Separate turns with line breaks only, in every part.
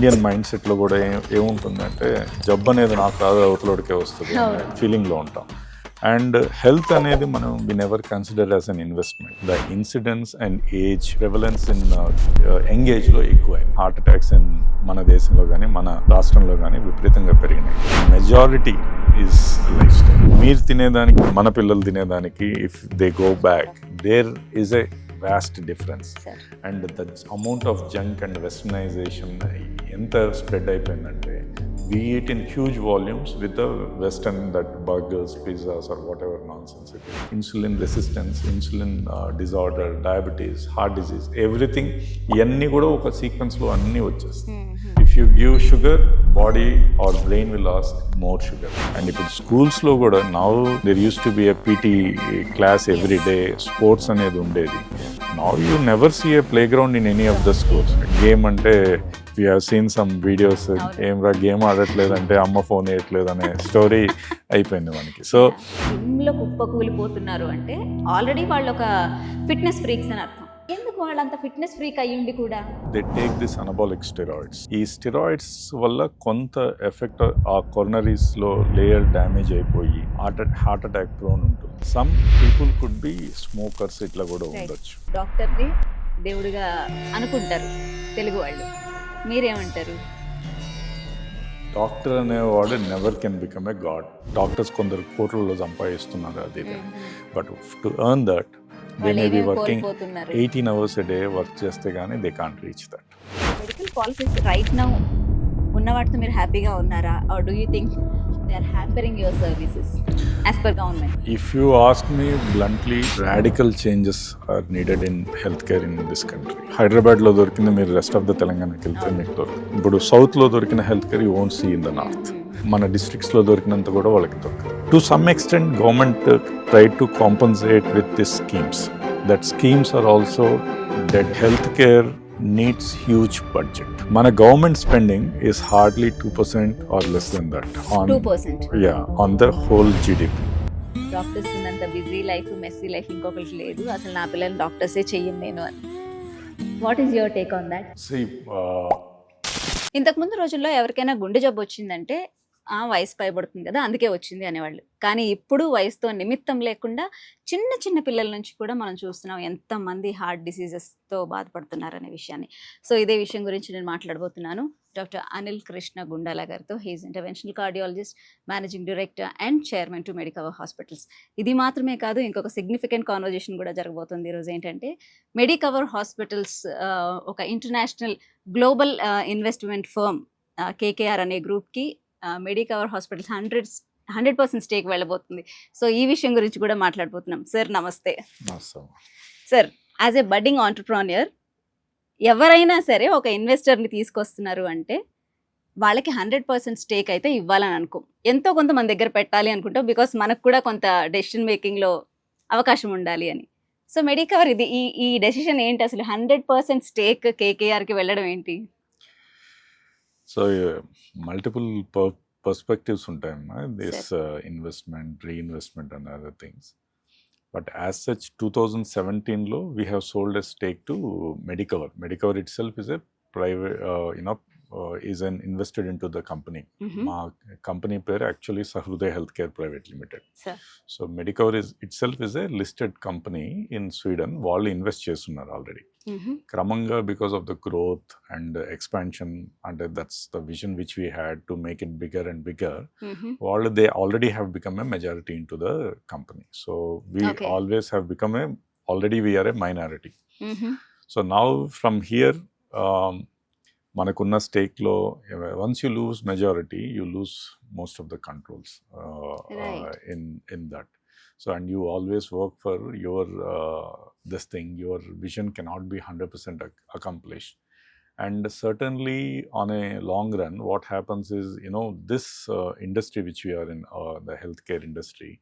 Indian mind సెట్లో కూడా ఏముంటుందంటే జబ్బు అనేది నాకు రాదు అవతలోడికే వస్తుంది అనే ఫీలింగ్లో ఉంటాం. అండ్ హెల్త్ అనేది మనం we never consider as an investment. The incidence and age prevalence in young ఏజ్లో ఎక్కువైంది. హార్ట్ అటాక్స్ ఇన్ మన దేశంలో కానీ మన రాష్ట్రంలో కానీ విపరీతంగా పెరిగినాయి. Majority is life style. మీరు తినేదానికి మన పిల్లలు తినేదానికి if they go back there is a vast difference. And the amount of junk and westernization ఎంత స్ప్రెడ్ అయిపోయిందంటే we eat in huge volumes with the western that burgers, pizzas or whatever nonsense it is. Insulin resistance, insulin disorder, diabetes, heart disease, everything ఇవన్నీ కూడా ఒక సీక్వెన్స్లో అన్నీ వచ్చేస్తాయి. If you give sugar body or brain will lose more sugar. And ఇప్పుడు స్కూల్స్లో కూడా now there used to be a PT class every day, sports అనేది ఉండేది. Now you never see a playground in any of the schools. Game అంటే we have seen some videos, ఏమ్రా game ఆడట్లేదంటే అమ్మ phone వేయట్లేదు అనే story అయిపోయింది మనకి. సో
జిమ్లో కుప్పకూలిపోతున్నారు అంటే ఆల్రెడీ వాళ్ళు ఒక ఫిట్నెస్ ఫ్రీక్స్ అని అర్థం. ఎందుకు వాళ్ళంత ఫిట్నెస్ ఫ్రీక్ అయ్యింది కూడా?
They take this anabolic steroids. ఈ స్టెరాయిడ్స్ వల్ల కొంత ఎఫెక్ట్ ఆ కొర్నరీస్లో లేయర్ డ్యామేజ్ అయిపోయి హార్ట్ అటాక్ ప్రోన్ ఉంటుంది. Some people could be smokers, ఇట్లా కూడా ఉండొచ్చు.
డాక్టర్ని దేవుడిగా అనుకుంటారు తెలుగు వాళ్ళు, మీరేమంటారు?
డాక్టర్ అనేవాడు never can become a god. Doctors కొందరు కోట్లలో సంపాదిస్తున్నారు అది, but to earn that they may be working 18 hours a day work చేస్తే కానీ they can't reach that.
Medical policies right now ఉన్న వాటితో మీరు హ్యాపీగా ఉన్నారా? Or do you think they are hampering your services as per government?
If you ask me bluntly, radical changes are needed in health care in this country. హైదరాబాద్లో దొరికింది మీరు rest of the తెలంగాణకి వెళ్తే మీకు దొరుకుతుంది. ఇప్పుడు సౌత్లో దొరికిన health care you won't see in the north. మన డిస్ట్రిక్ట్స్లో దొరికినంత కూడా వాళ్ళకి దొరకదు. To some extent government try to compensate with this schemes. That schemes are also dead. Health care needs huge budget. మన government spending is hardly 2% or less than that on
2%.
Yeah, on the whole GDP.
Doctors ఉన్నంత busy life, messy life ఇంకొకటి లేదు. అసలు నా పిల్లలు డాక్టర్సే చెయ్యం నేను అని. What is your take on that?
See,
ఇంతకుముందు రోజుల్లో ఎవరికైనా గుండె జబ్బు వచ్చిందంటే వయసు పైబడుతుంది కదా అందుకే వచ్చింది అనేవాళ్ళు. కానీ ఇప్పుడు వయసుతో నిమిత్తం లేకుండా చిన్న చిన్న పిల్లల నుంచి కూడా మనం చూస్తున్నాం ఎంతమంది హార్ట్ డిసీజెస్తో బాధపడుతున్నారనే విషయాన్ని. సో ఇదే విషయం గురించి నేను మాట్లాడబోతున్నాను డాక్టర్ అనిల్ కృష్ణ గుండాల గారితో. He's interventional cardiologist, managing director and chairman to Medicover hospitals. ఇది మాత్రమే కాదు, ఇంకొక సిగ్నిఫికెంట్ కాన్వర్జేషన్ కూడా జరగబోతుంది ఈరోజు. ఏంటంటే మెడికవర్ హాస్పిటల్స్ ఒక international global investment firm KKR అనే గ్రూప్కి మెడికవర్ హాస్పిటల్స్ 100% స్టేక్ వెళ్ళబోతుంది. సో ఈ విషయం గురించి కూడా మాట్లాడబోతున్నాం. సార్ నమస్తే. Sir, as a budding entrepreneur, ఎవరైనా సరే ఒక ఇన్వెస్టర్ని తీసుకొస్తున్నారు అంటే వాళ్ళకి 100% స్టేక్ అయితే ఇవ్వాలని అనుకో, ఎంతో కొంత మన దగ్గర పెట్టాలి అనుకుంటాం. బికాస్ మనకు కూడా కొంత డెసిషన్ మేకింగ్లో అవకాశం ఉండాలి అని. సో మెడికవర్ ఇది ఈ డెసిషన్ ఏంటి అసలు? 100% స్టేక్ కేకేఆర్కి వెళ్ళడం ఏంటి?
సో మల్టిపుల్ పర్స్పెక్టివ్స్ ఉంటాయమ్మా this investment, reinvestment and other things. But as such 2017లో we have sold a stake to Medicover. Medicover itself is a private is an invested into the company. మా company పేరు actually Sahrudaya health care private limited. So Medicover itself is a listed company in Sweden. వాళ్ళు invest చేస్తున్నారు already. క్రమంగా because of the growth and expansion, అంటే that's the vision which we had to make it bigger and bigger. వాళ్ళు they already have become a majority in to the company. So we always have become already we are a minority. So now from here మనకున్న స్టేక్లో once you lose majority you lose most of the controls in that. So and you always work for your this thing, your vision cannot be 100% accomplished. And certainly on a long run what happens is, this industry which we are in, the healthcare industry,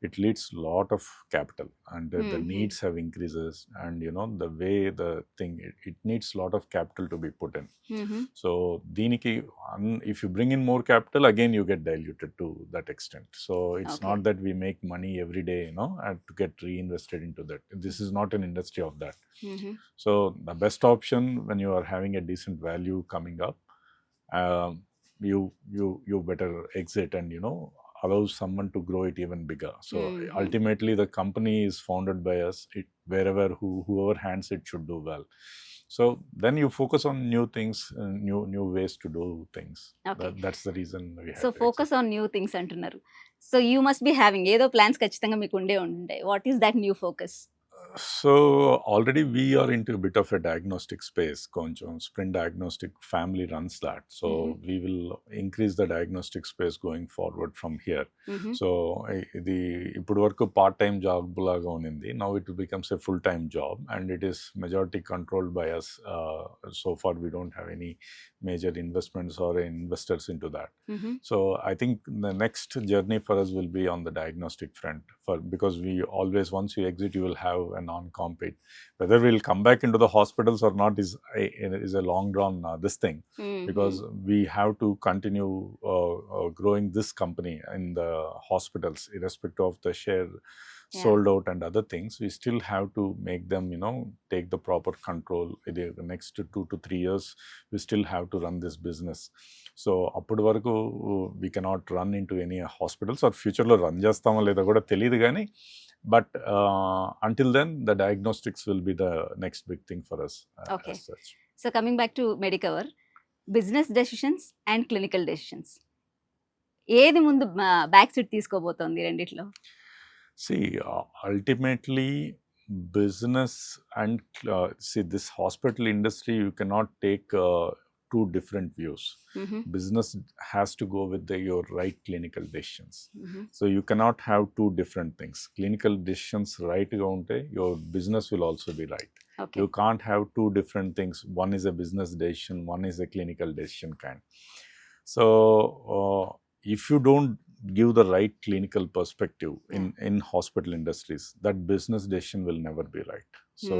it needs lot of capital and the needs have increases, and the way the thing it needs lot of capital to be put in. So deeniki if you bring in more capital again you get diluted to that extent. So it's not that we make money every day and to get reinvested into that. This is not an industry of that. So the best option when you are having a decent value coming up, you better exit and allow someone to grow it even bigger. So
Mhm.
ultimately the company is founded by us. Wherever whoever hands it should do well. So then you focus on new things, new ways to do things.
Okay.
That's the reason we had
so
to
focus on new things అంటున్నారు. So you must be having ఏదో plans ఖచ్చితంగా మీకు ఉండే what is that new focus?
So already we are into a bit of a diagnostic space. Koncham Sprint Diagnostic family runs that. So we will increase the diagnostic space going forward from here. So the ipudu varaku part-time job laga unindi. Now it becomes a full-time job and it is majority controlled by us. So far we don't have any major investments or investors into that. So I think the next journey for us will be on the diagnostic front, because we always, once you exit, you will have a non-compete. Whether we'll come back into the hospitals or not is a long drawn this thing, because we have to continue growing this company in the hospitals, irrespective of the share sold out and other things. We still have to make them take the proper control. In the next 2 to 3 years we still have to run this business. So అప్పటి వరకు we cannot run into any hospitals, or future లో run చేస్తామో లేదో కూడా తెలియదు కానీ, but until then the diagnostics will be the next big thing for us.
Okay.
As such.
So coming back to Medicover, business decisions and clinical decisions, ఏది ముందు back seat తీసుకోబోతోంది రెండిట్లో?
See, ultimately business and see, this hospital industry, you cannot take two different views. Business has to go with your right clinical decisions. So you cannot have two different things. Clinical decisions right ga unte, your business will also be right.
Okay.
You can't have two different things. One is a business decision, one is a clinical decision kind. So if you don't give the right clinical perspective in hospital industries, that business decision will never be right. So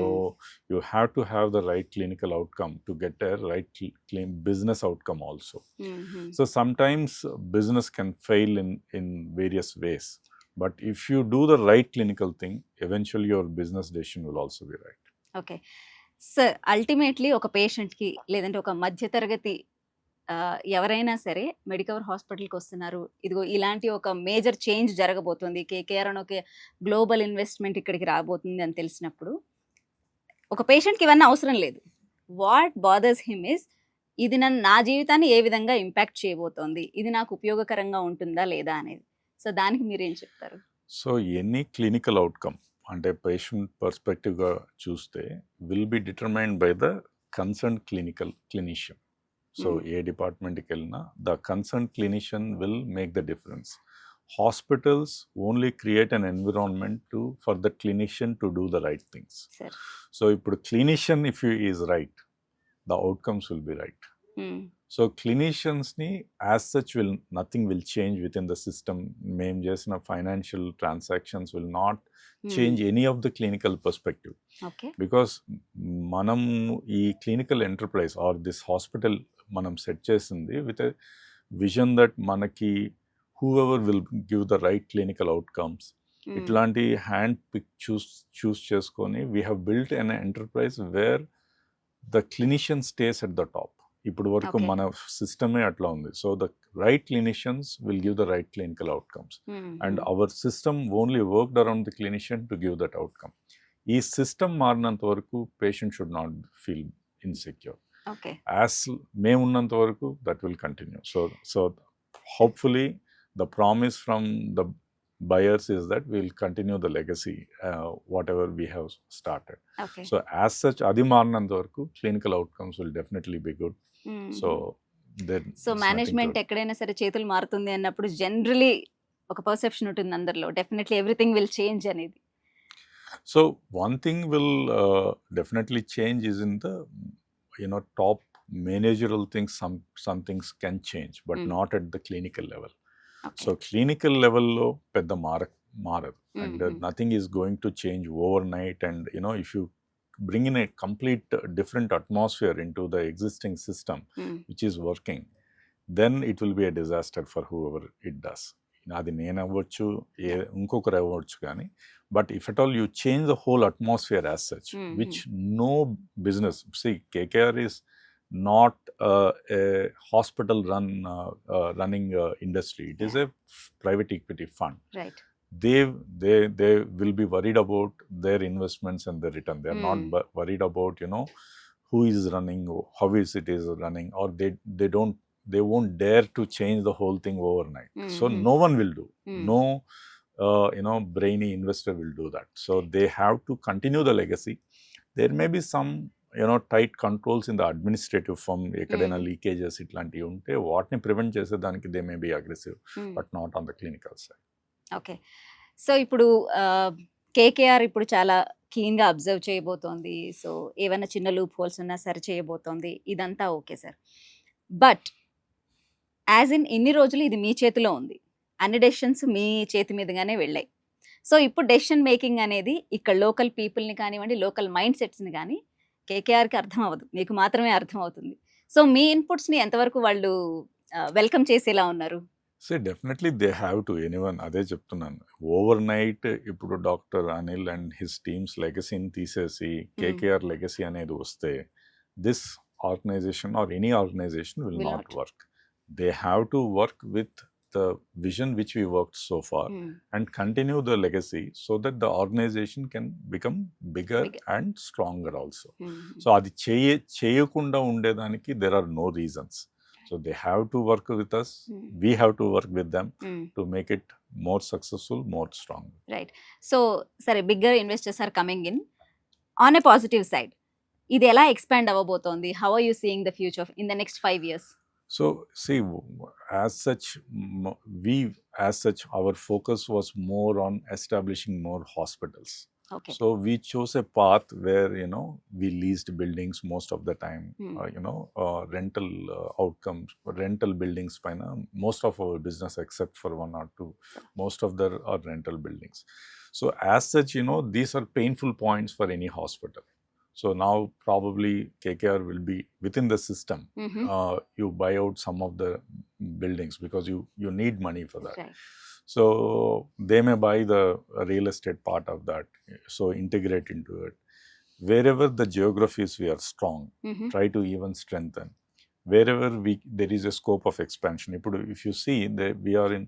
you have to have the right clinical outcome to get a right business outcome also. So sometimes business can fail in various ways, but if you do the right clinical thing, eventually your business decision will also be right.
Okay sir, ultimately ఒక పేషెంట్కి లేదంటే ఒక మధ్యతరగతి ఎవరైనా సరే Medicover హాస్పిటల్కి వస్తున్నారు, ఇదిగో ఇలాంటి ఒక మేజర్ చేంజ్ జరగబోతుంది, కేకేఆర్ అని ఒక గ్లోబల్ ఇన్వెస్ట్మెంట్ ఇక్కడికి రాబోతుంది అని తెలిసినప్పుడు ఒక పేషెంట్కి ఇవన్నీ అవసరం లేదు. వాట్ బాదర్స్ హిమ్ ఇస్, ఇది నా జీవితాన్ని ఏ విధంగా ఇంపాక్ట్ చేయబోతోంది, ఇది నాకు ఉపయోగకరంగా ఉంటుందా లేదా అనేది. సో దానికి మీరేం చెప్తారు?
సో ఎనీ క్లినికల్ అవుట్కమ్ అంటే పేషెంట్ పర్స్పెక్టివ్గా చూస్తే will be determined by the concern clinician. So ఏ డిపార్ట్మెంట్కి వెళ్ళినా the concern clinician will make the difference. Hospitals only create an environment for the clinician to do the right things.
Sir.
So if the clinician is right, the outcomes will be right. So clinicians as such nothing will change within the system. Mem chesina financial transactions will not change any of the clinical perspective.
Okay.
Because manam ee clinical enterprise or this hospital manam set chesindi with a vision that manaki whoever will give the right clinical outcomes. Itlanti hand pick choose cheskoni we have built an enterprise where the clinician stays at the top. ఇప్పుడు వరకు మన సిస్టమే అట్లా ఉంది. So the right clinicians will give the right clinical outcomes and hour system only worked around the clinician to give that outcome. ఈ system మారినంత వరకు patient should not feel insecure. As మేము ఉన్నంత వరకు that will continue. So hopefully the promise from the buyers is that we'll continue the legacy whatever we have started.
Okay.
So as such adi marinanta varaku clinical outcomes will definitely be good. So
management ekkadaina sare చేతులు మారుతుంది అన్నప్పుడు generally ఒక perception ఉంటుంది అందరిలో, definitely everything will change అనేది.
So one thing will definitely change is in the top managerial things. Some things can change but not at the clinical level.
Okay.
So clinical level lo pedda maradu and nothing is going to change overnight. And if you bring in a complete different atmosphere into the existing system which is working, then it will be a disaster for whoever it does. Adi nenu avvochu inkokaru avvochu gaani, but if at all you change the whole atmosphere as such, which no business, see KKR is not a hospital running industry. It is a private equity fund.
Right.
They will be worried about their investments and the return. They are not worried about who is running, how is it is running, or they won't dare to change the whole thing overnight. So no one will do. No brainy investor will do that. So they have to continue the legacy. There may be some tight controls in the administrative firm. ఎక్కడైనా leakages ఇట్లాంటివి ఉంటే వాటిని prevent చేసేదానికి they may be aggressive, but not on the clinical side.
Okay. So ఇప్పుడు KKR ఇప్పుడు చాలా కీన్గా observe చేయబోతోంది. So ఏమైనా చిన్న లూప్ హోల్స్ ఉన్నా సరే చేయబోతోంది. ఇదంతా okay sir. But as in ఇన్ని రోజులు ఇది మీ చేతిలో ఉంది, అన్ని డెసిషన్స్ మీ చేతి మీదుగానే వెళ్ళాయి. సో ఇప్పుడు డెసిషన్ మేకింగ్ అనేది ఇక్కడ లోకల్ పీపుల్ని కానివ్వండి, లోకల్ మైండ్ సెట్స్ని కానీ కేకేఆర్కి అర్థం అవ్వదు, మీకు మాత్రమే అర్థం అవుతుంది. సో మీ ఇన్పుట్స్ని ఎంతవరకు వాళ్ళు వెల్కమ్ చేసేలా ఉన్నారు?
So definitely they have to. Anyone అదే చెప్తున్నాను, ఓవర్ నైట్ ఇప్పుడు doctor Anil and his teams లెగసీని తీసేసి కేకేఆర్ లెగసీ అనేది వస్తే this organisation or any organisation will not work. They have to work with the vision which we worked so far and continue the legacy so that the organization can become bigger and stronger also. So adi cheyakunda undedaniki there are no reasons. So they have to work with us, we have to work with them to make it more successful, more strong.
Right. So sorry, bigger investors are coming in. On a positive side, idi ela expand avabothundi? How are you seeing the future in the next 5 years?
So see, as such our focus was more on establishing more hospitals.
Okay.
So we chose a path where we leased buildings most of the time. Rental outcomes, rental buildings paina most of our business, except for one or two, most of them are rental buildings. So as such, these are painful points for any hospital. So now probably KKR will be within the system. You buy out some of the buildings because you need money for that.
Right.
So they may buy the real estate part of that. So integrate into it. Wherever the geographies we are strong, try to even strengthen. Wherever there is a scope of expansion. If you see, we are in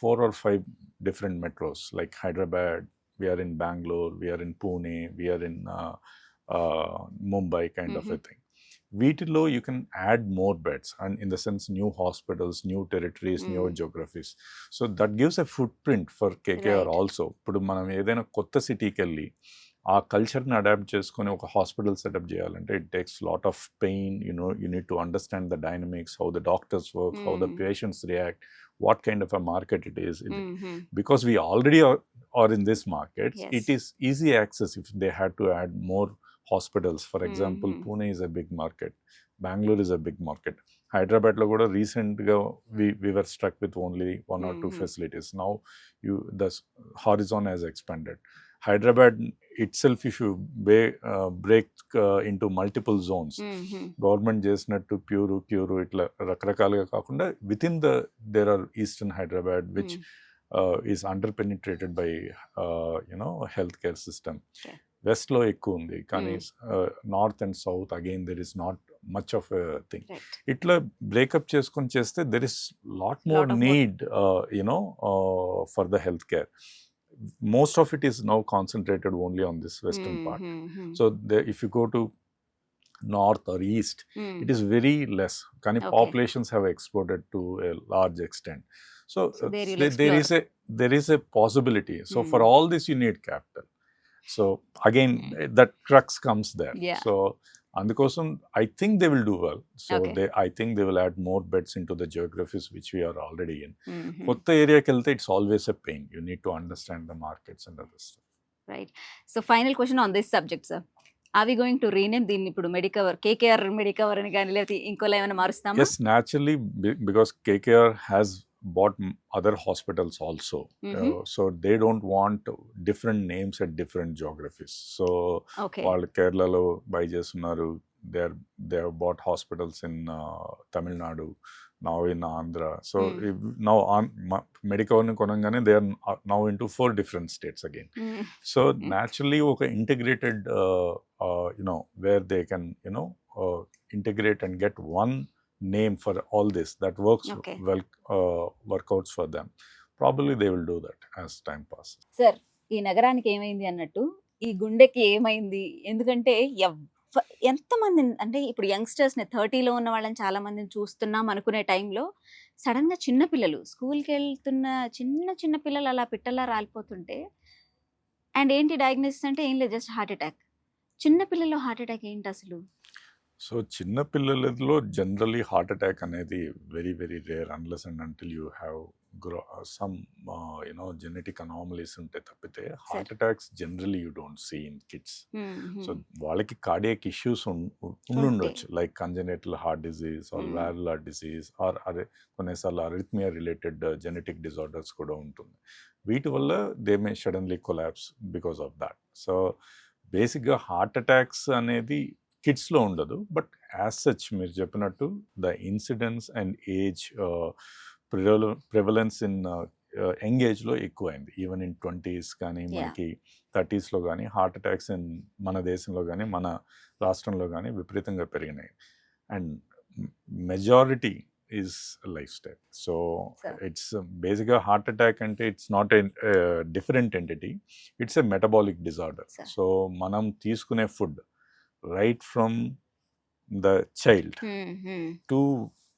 4 or 5 different metros, like Hyderabad, we are in Bangalore, we are in Pune, we are in Mumbai kind of a thing. వీటిలో you can add more beds, and in the sense new hospitals, new territories, new geographies. So that gives a footprint for KKR also. ఇప్పుడు మనం ఏదైనా కొత్త సిటీకి వెళ్ళి ఆ కల్చర్ని adapt చేసుకొని ఒక హాస్పిటల్ సెటప్ చేయాలంటే it takes lot of pain. You need to understand the dynamics, how the doctors work, how the patients react, what kind of a market it is. Because we already are in this market, it is easy access if they had to add more hospitals. For example, Pune is a big market, Bangalore is a big market. Hyderabad lo kuda recent ga we were stuck with only 1 or 2 facilities. Now the horizon has expanded. Hyderabad itself, if you break into multiple zones, government చేసినట్టు cure ఇట్లా రకరకాలుగా కాకుండా within there are Eastern Hyderabad which is under penetrated by healthcare system. West లో ఎక్కువ ఉంది, కానీ north and south again there is not much of a thing. ఇట్లా breakup చేసుకొని చేస్తే there is lot more need for the health care. Most of it is now concentrated only on this western part. So if you go to north or east, it is very less. Kani populations have exploded to a large extent. So there is a possibility. So for all this you need capital. So again that crux comes there. So అందుకోసం I think they will do well. So I think they will add more beds into the geographies which we are already in. కొత్త ఏరియాకి వెళ్తే it's always a pain. You need to understand the markets and other stuff.
Right. So final question on this subject, sir. Are we going to rename దీన్ని ఇప్పుడు Medicover, KKR Medicover అని కానీ లేకపోతే ఇంకోలా ఏమైనా మారుస్తామా?
Yes, naturally, because KKR has bought other hospitals also. So they don't want different names at different geographies. So వాళ్ళు కేరళలో by చేస్తున్నారు, they have bought hospitals in Tamil Nadu, now in Andhra. So now Medicover ni konangane they are now into 4 different states again. So naturally oka integrated where they can integrate and get one name for all this that works
Okay.
well, workouts for them, probably they will do that as time passes.
Sir ఈ నగరానికి ఏమైంది అన్నట్టు ఈ గుండెకి ఏమైంది? ఎందుకంటే ఎంతమంది అంటే ఇప్పుడు యంగ్స్టర్స్ని 30లో ఉన్న వాళ్ళని చాలా మందిని చూస్తున్నాం అనుకునే టైంలో సడన్గా చిన్నపిల్లలు స్కూల్కి వెళ్తున్న చిన్న పిల్లలు అలా పిట్టలా రాలిపోతుంటే, అండ్ ఏంటి డయాగ్నోసిస్ అంటే ఏం లేదు, జస్ట్ హార్ట్ అటాక్. చిన్న పిల్లల్లో హార్ట్ అటాక్ ఏంటి అసలు?
సో చిన్న పిల్లలలో జనరలీ హార్ట్ అటాక్ అనేది very very rare unless and until you have some genetic anomalies ఉంటే తప్పితే heart attacks generally you don't see in kids. So వాళ్ళకి కార్డియాక్ ఇష్యూస్ ఉండుండొచ్చు, like congenital heart disease or valvular disease or కొన్నిసార్లు arrhythmia related genetic disorders కూడా ఉంటుంది. వీటి వల్ల they may suddenly collapse because of that. So బేసిక్గా heart attacks అనేది కిడ్స్లో ఉండదు, బట్ యాజ్ సచ్ మీరు చెప్పినట్టు the incidence and age prevalence in young ఏజ్లో ఎక్కువైంది. ఈవెన్ ఇన్ 20s కానీ మనకి 30sలో కానీ హార్ట్ అటాక్స్ ఇన్ మన దేశంలో కానీ మన రాష్ట్రంలో కానీ విపరీతంగా పెరిగినాయి. And majority is life style. So it's బేసిక్గా హార్ట్ అటాక్ అంటే it's not a different entity, it's a metabolic disorder. So మనం తీసుకునే food right from the child to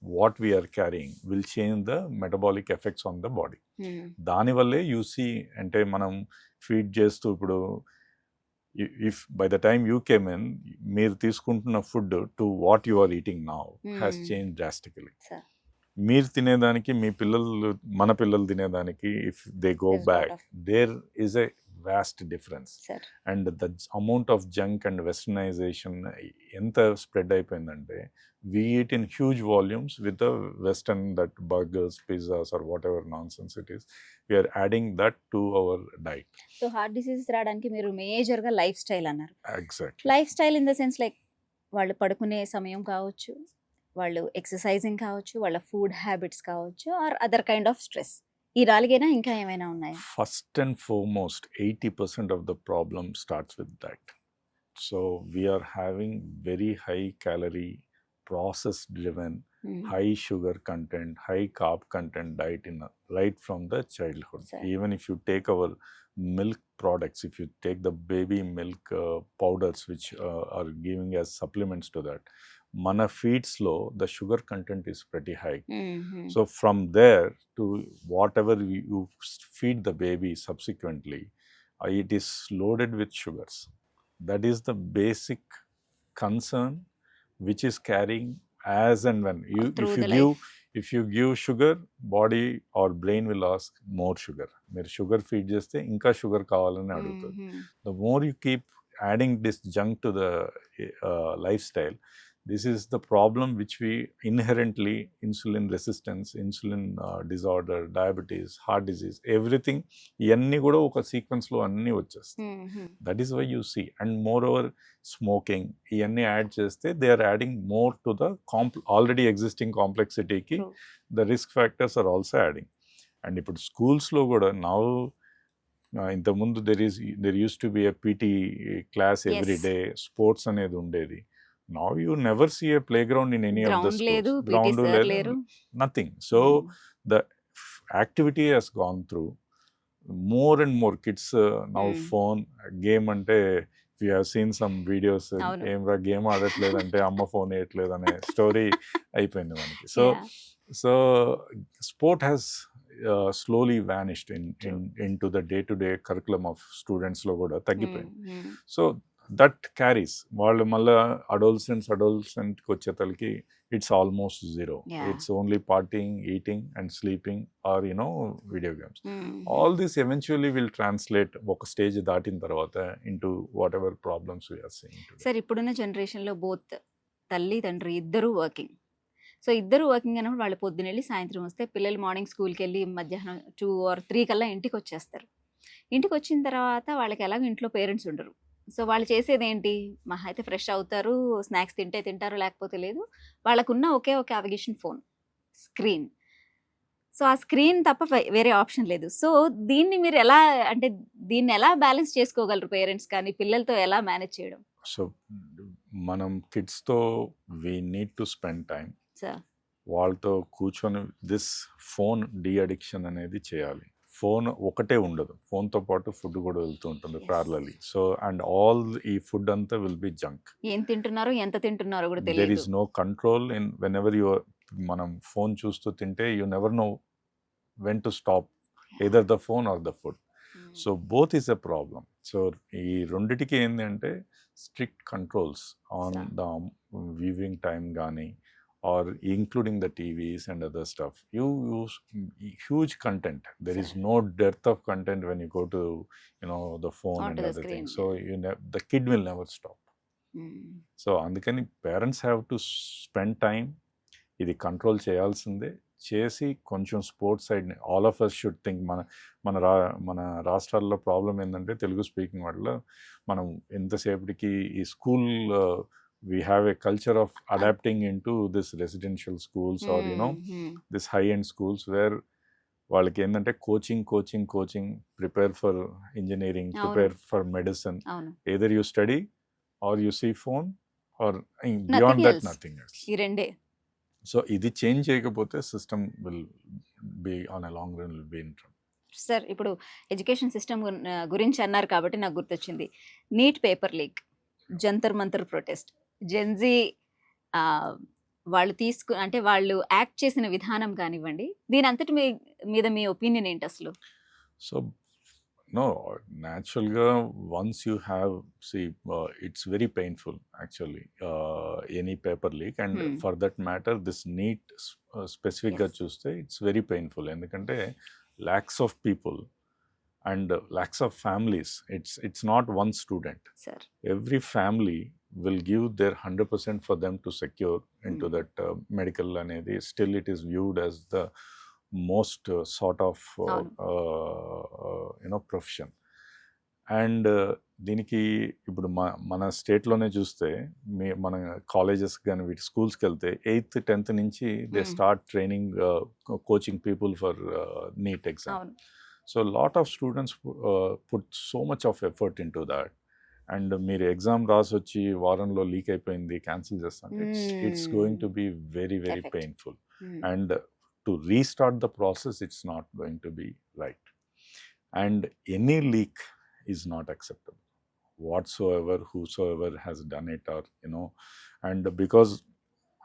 what we are carrying will change the metabolic effects on the body. దానివల్లే you see అంటే మనం feed చేస్తూ ఇప్పుడు if by the time you came in మీరు తీసుకుంటున్న food to what you are eating now has changed drastically. మీరు తినేదానికి మీ పిల్లలు మన పిల్లలు తినేదానికి if they go back there is a vast difference. And the amount of junk and westernization ఎంత spread అయిపోయిందంటే we eat in huge volumes with the western, that burgers, pizzas or whatever nonsense it is, we are adding that to our diet.
So heart diseases రావడానికి మీరు మేజర్గా life style అన్నారు.
Exactly.
Life style in the sense like వాళ్ళు పడుకునే సమయం కావచ్చు, వాళ్ళు exercising కావచ్చు, వాళ్ళ ఫుడ్ హ్యాబిట్స్ కావచ్చు, or other kind of stress. ఈ రాలిగైనా ఇంకా ఏమైనా ఉన్నాయా?
First and foremost 80% of the problem starts with that. So we are having very high calorie, process driven, high sugar content, high carb content diet right from the childhood. Even if you take our milk products, if you take the baby milk powders which are giving as supplements to that, mana feeds low, the sugar content is pretty high. So from there to whatever you feed the baby subsequently, it is loaded with sugars. That is the basic concern which is carrying as and when if you give sugar, body or brain will ask more sugar. Meer sugar feed cheste inka sugar kavalani adutadi. The more you keep adding this junk to the lifestyle, this is the problem which we inherently, insulin resistance, insulin disorder, diabetes, heart disease, everything iyanni kuda oka sequence lo anni vachestayi. That is why you see. And moreover smoking iyanni add cheste they are adding more to the already existing complexity ki. The risk factors are also adding. And ఇప్పుడు schools lo kuda now ఇంతకుముందు there used to be a PT class every day, sports అనేది ఉండేది. Now you never see a playground in any of the schools. Ground ledu, nothing. So the activity has gone through. More and more kids now phone game ante we have seen some videos emra game adatledu ante amma phone eyatledu ane story అయిపోయింది మనకి. So sport has slowly vanished into the day to day curriculum of students lo kuda taggipoyindi. So that carries వాళ్ళు మళ్ళీ అడోల్సెంట్కి వచ్చేతలకి it's almost zero. It's only partying, eating and sleeping or video games. All this eventually will translate ఒక స్టేజ్ దాటిన తర్వాత into whatever problems we are seeing.
Sir ఇప్పుడున్న జనరేషన్లో బోత్ తల్లి తండ్రి ఇద్దరు వర్కింగ్. సో ఇద్దరు వర్కింగ్ అన్నప్పుడు వాళ్ళు పొద్దున వెళ్ళి సాయంత్రం వస్తే పిల్లలు మార్నింగ్ స్కూల్కి వెళ్ళి మధ్యాహ్నం 2 or 3 కల్లా ఇంటికి వచ్చేస్తారు. ఇంటికి వచ్చిన తర్వాత వాళ్ళకి ఎలాగో ఇంట్లో పేరెంట్స్ ఉండరు. సో వాళ్ళు చేసేది ఏంటి, మహా అయితే ఫ్రెష్ అవుతారు, స్నాక్స్ తింటే తింటారు, లేకపోతే లేదు. వాళ్ళకున్న ఒకే ఒక అవిగేషన్ ఫోన్, స్క్రీన్. సో ఆ స్క్రీన్ తప్ప వేరే ఆప్షన్ లేదు. సో దీన్ని మీరు ఎలా బ్యాలెన్స్ చేసుకోగలరు పేరెంట్స్ కానీ పిల్లలతో ఎలా మేనేజ్ చేయడం?
సో మనం కిడ్స్తో we need to spend time,
sir
వాళ్ళతో కూర్చొని దిస్ ఫోన్ డీ అడిక్షన్ అనేది చేయాలి. ఫోన్ ఒకటే ఉండదు, ఫోన్తో పాటు ఫుడ్ కూడా వెళ్తూ ఉంటుంది ప్యారలీ. సో అండ్ ఆల్ ఈ ఫుడ్ అంతా విల్ బి జంక్.
ఏం తింటున్నారో ఎంత తింటున్నారో కూడా
దెర్
తెలియదు.
Is no control in whenever you, మనం ఫోన్ చూస్తూ తింటే you never know when to stop either the phone or the food. So both is a problem. So ఈ రెండిటికి ఏంటంటే strict controls on the viewing time కానీ or including the TVs and other stuff. You use huge content. There is no dearth of content when you go to, you know, the phone
Onto
and
the
other
screen,
things. So the kid will never stop. So అందుకని parents have to spend time. ఇది control చేయాల్సిందే. చేసి కొంచెం sports side all of us should think. మన రాష్ట్రాల్లో problem ఏంటంటే Telugu speaking వల్ల మనం ఎంతసేపటికి ఈ school we have a culture of adapting into this residential schools or you know this high end schools where వాళ్ళకి ఏంటంటే coaching prepare for engineering, prepare for medicine, either you study or you see phone or beyond that nothing else.
ఈ రెండే.
So ఇది change చేయకపోతే system will be on a long run will be in trouble.
Sir ఇప్పుడు education system గురించి అన్నారు కాబట్టి నాకు గుర్తొచ్చింది, NEET paper leak, Jantar Mantar protest, Gen Z వాళ్ళు అంటే వాళ్ళు యాక్ట్ చేసిన విధానం కానివ్వండి, దీని అంతటి మీద మీ ఒపీనియన్ ఏంటి అసలు?
సో నో, న్యాచురల్గా once you have it's very painful actually any paper leak and for that matter this NEET స్పెసిఫిక్గా చూస్తే ఇట్స్ వెరీ పెయిన్ఫుల్. ఎందుకంటే lakhs of people and lakhs of families. It's not one student.
Sir.
Every family will give their 100% for them to secure into that medical anedi. Still it is viewed as the most sort of profession. And దీనికి ఇప్పుడు మన స్టేట్లోనే చూస్తే మన colleges కానీ వీటి స్కూల్స్కి వెళ్తే 8th 10th నుంచి they start training coaching people for NEET exam. So lot of students put so much of effort in to that. And మీరు ఎగ్జామ్ రాసి వచ్చి వారంలో లీక్ అయిపోయింది క్యాన్సిల్ చేస్తాను, it's going to be very very painful. And to restart the process it's not going to B right. And any leak is not acceptable whatsoever, whosoever has done it, or you know, and because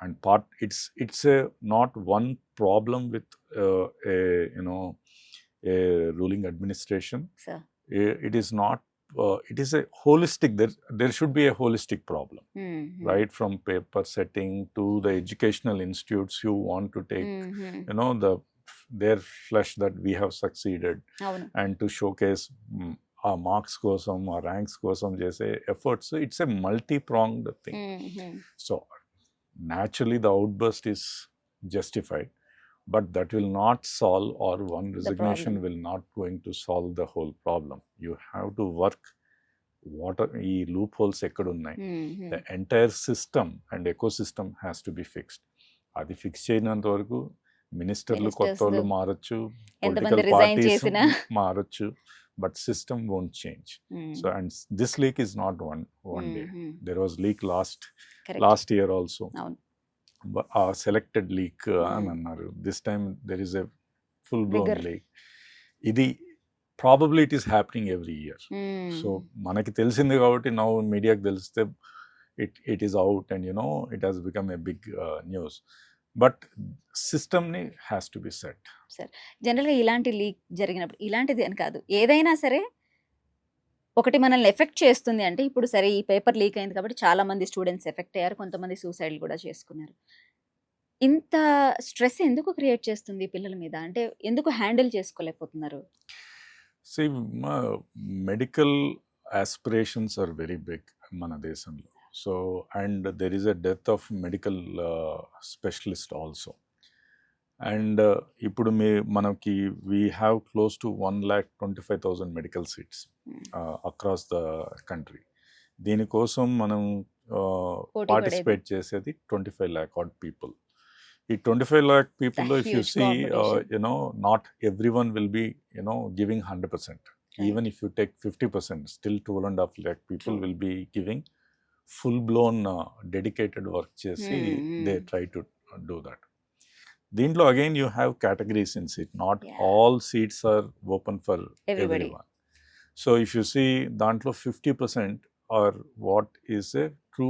and part it's a not one problem with a you know a ruling administration.
Sir.
It is not it is a holistic, there should be a holistic problem. Right from paper setting to the educational institutes you want to take you know their flesh that we have succeeded and to showcase ఆ marks కోసం ఆ ranks కోసం చేసే efforts, it's a multi pronged thing. So naturally the outburst is justified, but that will not solve or one resignation will not going to solve the whole problem. You have to work ఈ loopholes ఎక్కడున్నాయి, the entire system and ecosystem has to be fixed. అది fix చేయనంత వరకు మినిస్టర్లు కొత్త వాళ్ళు మారచ్చు, political parties మారచ్చు, but system won't change. So and this leak is not one day. There was leak last year also. Selected leak annaru. This time there is a full blown leak. Idi probably it is happening every year. So manaki telisindi kabatti now media ki teliste it is out and you know it has become a big news. But సిస్టమ్ని has to be set.
Sir జనరల్గా ఇలాంటి leak జరిగినప్పుడు, ఇలాంటిది అని కాదు ఏదైనా సరే ఒకటి మనల్ని ఎఫెక్ట్ చేస్తుంది అంటే, ఇప్పుడు సరే ఈ పేపర్ లీక్ అయింది కాబట్టి చాలా మంది స్టూడెంట్స్ ఎఫెక్ట్ అయ్యారు, కొంతమంది సూసైడ్ కూడా చేసుకున్నారు. ఇంత స్ట్రెస్ ఎందుకు క్రియేట్ చేస్తుంది పిల్లల మీద? అంటే ఎందుకు హ్యాండిల్ చేసుకోలేకపోతున్నారు?
See medical aspirations are very big మన దేశంలో. So and there is a dearth of medical specialist also. And ఇప్పుడు మనకి we have close to 1,25,000 medical seats across the country. దీనికోసం మనం పార్టిసిపేట్ చేసేది 25 lakh odd people. ఈ 25 lakh people if you see you know not everyone will be you know giving 100%. Even if you take 50%, still 2.5 lakh people will be giving full blown dedicated work చేసి they try to do that. దీంట్లో again you have categories in seat, not
Yeah.
All seats are open for
Everybody.
Everyone. So if you see దాంట్లో 50% or what is a true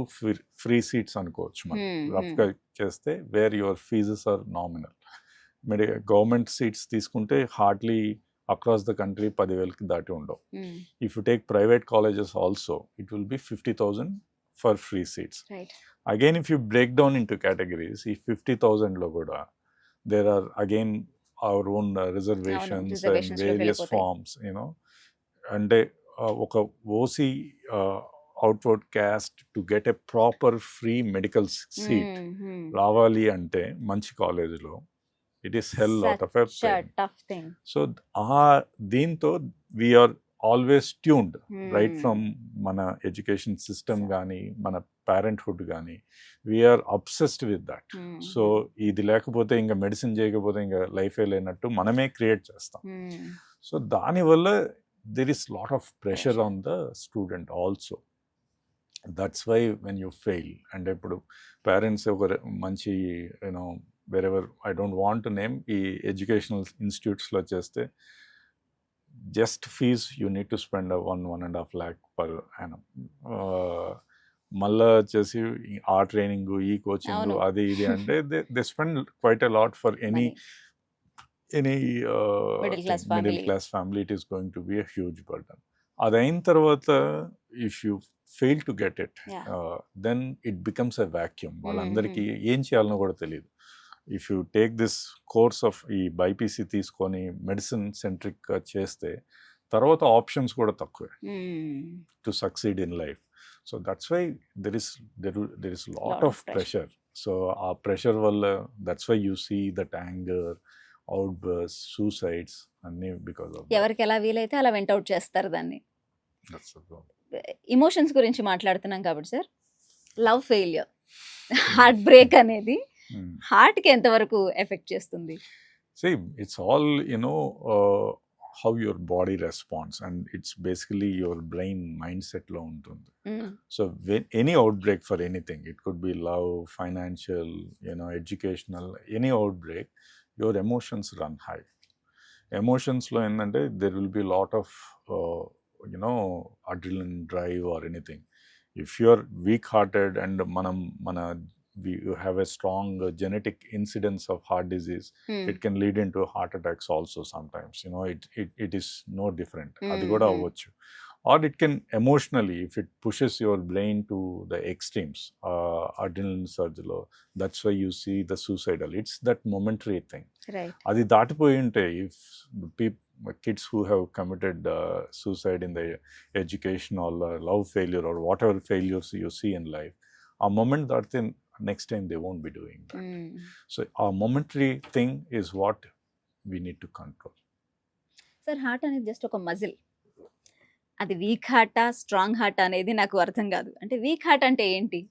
free seats అనుకోవచ్చు మనం రఫ్గా చేస్తే, where your fees are nominal. మీరు government seats తీసుకుంటే hardly across the country 10,000కి దాటి ఉండవు. If you take private colleges also it will B 50,000 for free seats.
Right.
Again if you break down into categories, ఈ 50,000లో కూడా there are again our own reservations and
reservations లోకి
various
వెళ్ళిపోతాయి.
forms, you know. అంటే ఒక OC outward caste to get a proper free medical seat రావాలి అంటే మంచి కాలేజ్లో it is hell lot of a
tough thing.
So దీంతో we are always tuned right from మన ఎడ్యుకేషన్ సిస్టమ్ కానీ మన పేరెంట్హుడ్ కానీ we are obsessed with that. So ఇది లేకపోతే ఇంకా మెడిసిన్ చేయకపోతే ఇంకా లైఫే లేనట్టు మనమే క్రియేట్ చేస్తాం. సో దానివల్ల there is lot of pressure on the student also. That's why when you fail, అంటే ఇప్పుడు పేరెంట్స్ ఒక మంచి you know wherever I don't want to name ఈ ఎడ్యుకేషనల్ ఇన్స్టిట్యూట్స్లో చేస్తే just fees you need to spend 1.5 lakh per annum. మళ్ళా వచ్చేసి ఆ ట్రైనింగ్, ఈ కోచింగ్,
అవును.
అది ఇది అంటే they spend quite a lot for any middle class family. It is going to be a huge burden. అది అయిన తర్వాత if you fail to get it, then it becomes a vacuum. వాళ్ళందరికీ ఏం చేయాలనో కూడా తెలియదు. If you take this course of ఈ BiPC తీసుకొని మెడిసిన్ సెంట్రిక్గా చేస్తే తర్వాత ఆప్షన్స్ కూడా తక్కువే to succeed in life. So that's why there is lot of pressure. So ఆ ప్రెషర్ వల్ల that's why you see that anger, outburst, suicides అన్నీ బికాస్ ఆఫ్
ఎవరికి ఎలా వీలైతే అలా వెంట అవుట్ చేస్తారు దాన్ని. ఇమోషన్స్ గురించి మాట్లాడుతున్నాం కాబట్టి sir, love failure, heart break అనేది హార్ట్కి ఎంతవరకు ఎఫెక్ట్ చేస్తుంది?
See, it's all, you know, how your body responds, and it's basically your brain mindset lo untundi. So when any outbreak for anything, it could be love, financial, you know, educational, any outbreak, your emotions run high. Emotions lo endante there will be a lot of you know, adrenaline drive or anything. If you're weak hearted and you have a strong genetic incidence of heart disease, it can lead into heart attacks also sometimes. You know, it is no different. Adi kuda avvochu. Or it can emotionally, if it pushes your brain to the extremes, adrenaline surge lo, that's why you see the suicidal. It's that momentary thing.
Right.
Adi daatipoyi unte, if kids who have committed suicide in the education or love failure or whatever failures you see in life, a moment that then next time they won't be doing that. So our momentary thing is what we need to control.
Sir, heart అనేది just ఒక muscle. అది week హార్టా strong heart అనేది నాకు అర్థం కాదు. అంటే weak heart అంటే ఏంటి?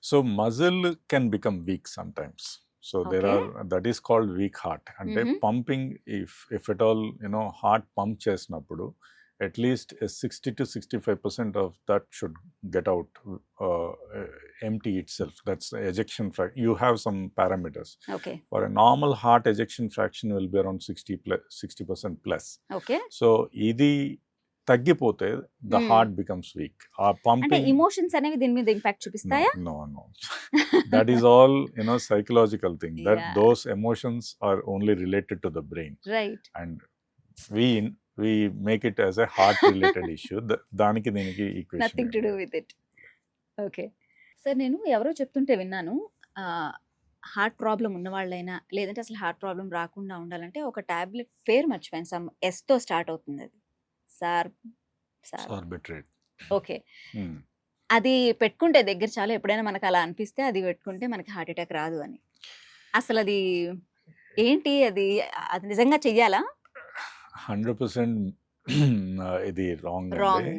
So muscle can become weak sometimes. So there
Okay.
are, that is called weak heart. అంటే pumping, if at all, you know, heart pump చేసినప్పుడు at least 60 to 65% of that should get out, empty itself. That's the ejection fraction. You have some parameters.
Okay.
For a normal heart, ejection fraction will be around 60% plus.
Okay.
So ఇది తగ్గిపోతే the heart becomes weak. ఆ
అంటే
pumping,
emotions అనేవి దీని మీద impact చూపిస్తాయా?
no. That is all, you know, psychological thing. That
Yeah.
those emotions are only related to the brain,
right.
and we make it as a heart related issue. దానికి దీనికి equation
nothing to do with it. Okay sir, నేను ఎవరో చెప్తుంటే విన్నాను, heart problem ఉన్న వాళ్ళైనా లేదంటే అసలు హార్ట్ ప్రాబ్లం రాకుండా ఉండాలంటే ఒక టాబ్లెట్ పేరు మర్చిపోయాను, సమ్ ఎస్తో స్టార్ట్ అవుతుంది. అది
సార్బిట్రేట్.
ఓకే, అది పెట్టుకుంటే దగ్గర చాలా ఎప్పుడైనా మనకు అలా అనిపిస్తే అది పెట్టుకుంటే మనకి హార్ట్ అటాక్ రాదు అని. అసలు అది ఏంటి? అది నిజంగా చెయ్యాలా?
100% ఇది రాంగ్.
రాంగ్.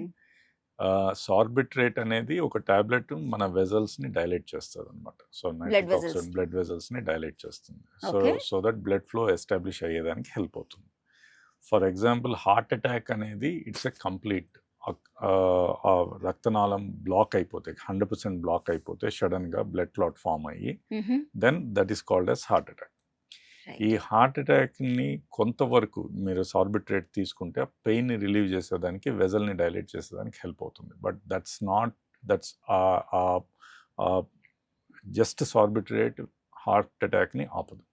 సార్బిట్రేట్ అనేది ఒక టాబ్లెట్ మన వెజల్స్ ని డైలేట్ చేస్తుంది అనమాట. సో బ్లడ్ వెజల్స్ ని డైలేట్ చేస్తుంది. So that blood flow establish అయ్యేదానికి హెల్ప్ అవుతుంది. ఫర్ ఎగ్జాంపుల్ హార్ట్ అటాక్ అనేది ఇట్స్ ఎ కంప్లీట్ ఆ రక్తనాళం బ్లాక్ అయిపోతే 100% బ్లాక్ అయిపోతే సడన్గా బ్లడ్ క్లాట్ ఫామ్ అయ్యి then that is called as heart attack. ఈ హార్ట్ అటాక్ని కొంతవరకు మీరు సార్బిట్రేట్ తీసుకుంటే ఆ పెయిన్ని రిలీవ్ చేసేదానికి వెజల్ని డైలేట్ చేసేదానికి హెల్ప్ అవుతుంది. But that's just Sorbitrate heart అటాక్ని ఆపదు.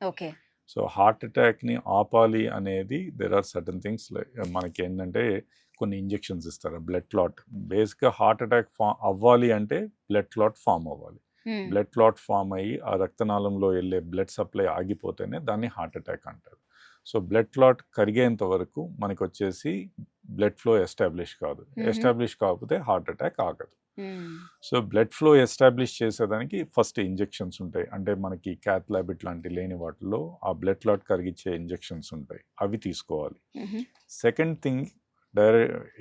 ఓకే.
సో హార్ట్ అటాక్ని ఆపాలి అనేది దెర్ ఆర్ సర్టన్ థింగ్స్. మనకి ఏంటంటే కొన్ని ఇంజెక్షన్స్ ఇస్తారు. బ్లడ్ క్లాట్ బేసిక్గా హార్ట్ అటాక్ అవ్వాలి అంటే బ్లడ్ క్లాట్ ఫామ్ అవ్వాలి. బ్లడ్ క్లాట్ ఫామ్ అయ్యి ఆ రక్తనాళంలో వెళ్ళే బ్లడ్ సప్లై ఆగిపోతేనే దాన్ని హార్ట్ అటాక్ అంటారు. సో బ్లడ్ క్లాట్ కరిగేంత వరకు మనకి వచ్చేసి బ్లడ్ ఫ్లో ఎస్టాబ్లిష్ కాదు. ఎస్టాబ్లిష్ కాకపోతే హార్ట్ అటాక్ ఆగదు. సో బ్లడ్ ఫ్లో ఎస్టాబ్లిష్ చేసేదానికి ఫస్ట్ ఇంజెక్షన్స్ ఉంటాయి. అంటే మనకి క్యాత్ ల్యాబ్ ఇట్లాంటి లేని వాటిలో ఆ బ్లడ్ క్లాట్ కరిగించే ఇంజెక్షన్స్ ఉంటాయి, అవి తీసుకోవాలి. Second thing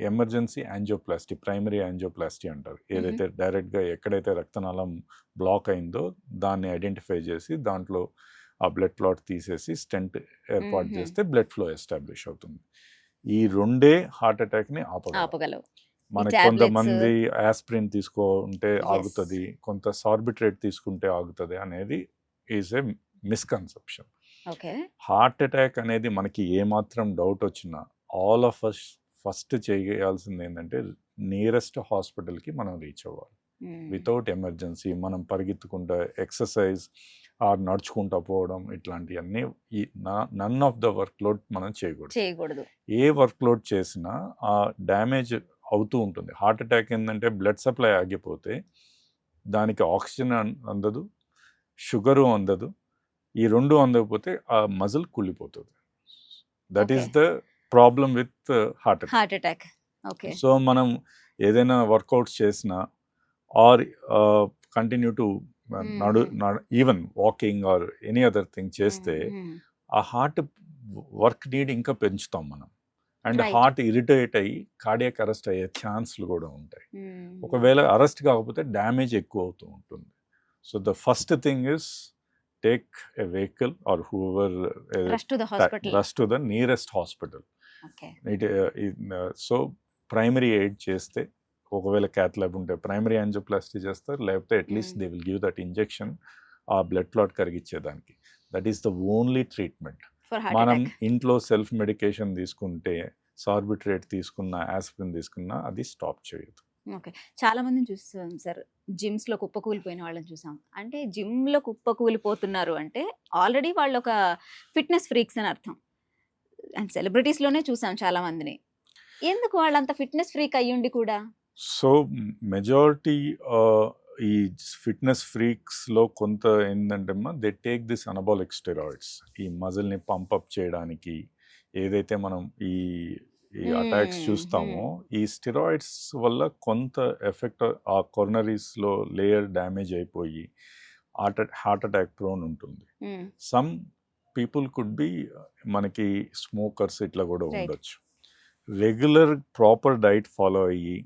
emergency angioplasty, primary angioplasty అంటారు. ఏదైతే డైరెక్ట్గా ఎక్కడైతే రక్తనాళం బ్లాక్ అయిందో దాన్ని ఐడెంటిఫై చేసి దాంట్లో ఆ బ్లడ్ క్లాట్ తీసేసి స్టెంట్ ఏర్పాటు చేస్తే బ్లడ్ ఫ్లో ఎస్టాబ్లిష్ అవుతుంది. ఈ రెండే హార్ట్ అటాక్ని ఆపగలవు. మనకి కొంతమంది ఆస్పిరిన్ తీసుకుంటే ఆగుతుంది, కొంత సార్బిట్రేట్ తీసుకుంటే ఆగుతుంది అనేది is a misconception. Heart attack అనేది మనకి ఏమాత్రం డౌట్ వచ్చినా ఆల్ ఆఫ్ అస్ ఫస్ట్ చేయాల్సింది ఏంటంటే నియరెస్ట్ హాస్పిటల్కి మనం రీచ్ అవ్వాలి. వితౌట్ ఎమర్జెన్సీ మనం పరిగెత్తుకుంటా ఎక్సర్సైజ్ ఆర్ నడుచుకుంటా పోవడం ఇట్లాంటివన్నీ none of the workload మనం చేయకూడదు. ఏ వర్క్ లోడ్ చేసినా ఆ డ్యామేజ్ అవుతూ ఉంటుంది. హార్ట్ అటాక్ ఏంటంటే బ్లడ్ సప్లై ఆగిపోతే దానికి ఆక్సిజన్ అందదు, షుగరు అందదు. ఈ రెండు అందకపోతే ఆ మజిల్ కుళ్ళిపోతుంది. That is the problem with heart attack. So మనం ఏదైనా వర్కౌట్స్ చేసినా or continue to even walking or any other thing చేస్తే ఆ హార్ట్ వర్క్ నీడ్ ఇంకా పెంచుతాం మనం. అండ్ హార్ట్ ఇరిటేట్ అయ్యి కార్డియాక్ అరెస్ట్ అయ్యే ఛాన్స్లు కూడా ఉంటాయి. ఒకవేళ అరెస్ట్ కాకపోతే డ్యామేజ్ ఎక్కువ అవుతూ ఉంటుంది. So the first thing is take a vehicle or whoever rush to the nearest hospital. So primary aid చేస్తే, ఒకవేళ క్యాత్ ల్యాబ్ ఉంటే ప్రైమరీ యాంజియోప్లాస్టీ చేస్తారు, లేకపోతే at least they will give that injection ఆ బ్లడ్ క్లాట్ కరిగించేదానికి. That is the only treatment. మనం ఇంట్లో self medication తీసుకుంటే, సార్బిట్రేట్ తీసుకున్నా, ఆస్పిరిన్ తీసుకున్నా అది స్టాప్ చేయదు.
ఓకే. చాలా మందిని చూస్తాం సార్, జిమ్స్లో కుప్పకూలిపోయిన వాళ్ళని చూసాం. అంటే జిమ్లో కుప్పకూలిపోతున్నారు అంటే ఆల్రెడీ వాళ్ళు ఒక ఫిట్నెస్ ఫ్రీక్స్ అని అర్థం. అండ్ సెలబ్రిటీస్లోనే చూసాం చాలా మందిని. ఎందుకు వాళ్ళంత ఫిట్నెస్ ఫ్రీక్ అయ్యుండి కూడా?
సో మెజారిటీ ఈ ఫిట్నెస్ ఫ్రీక్స్లో కొంత ఏంటంటే they take this anabolic steroids, ఈ మజిల్ని పంపప్ చేయడానికి. ఏదైతే మనం ఈ అటాక్స్ చూస్తామో ఈ స్టెరాయిడ్స్ వల్ల కొంత ఎఫెక్ట్ ఆ కొర్నరీస్లో లేయర్ డ్యామేజ్ అయిపోయి హార్ట్ అటాక్ ప్రోన్ ఉంటుంది. సమ్ పీపుల్ కుడ్ బి మనకి స్మోకర్స్ ఇట్లా కూడా ఉండొచ్చు. రెగ్యులర్ ప్రాపర్ డైట్ ఫాలో అయ్యి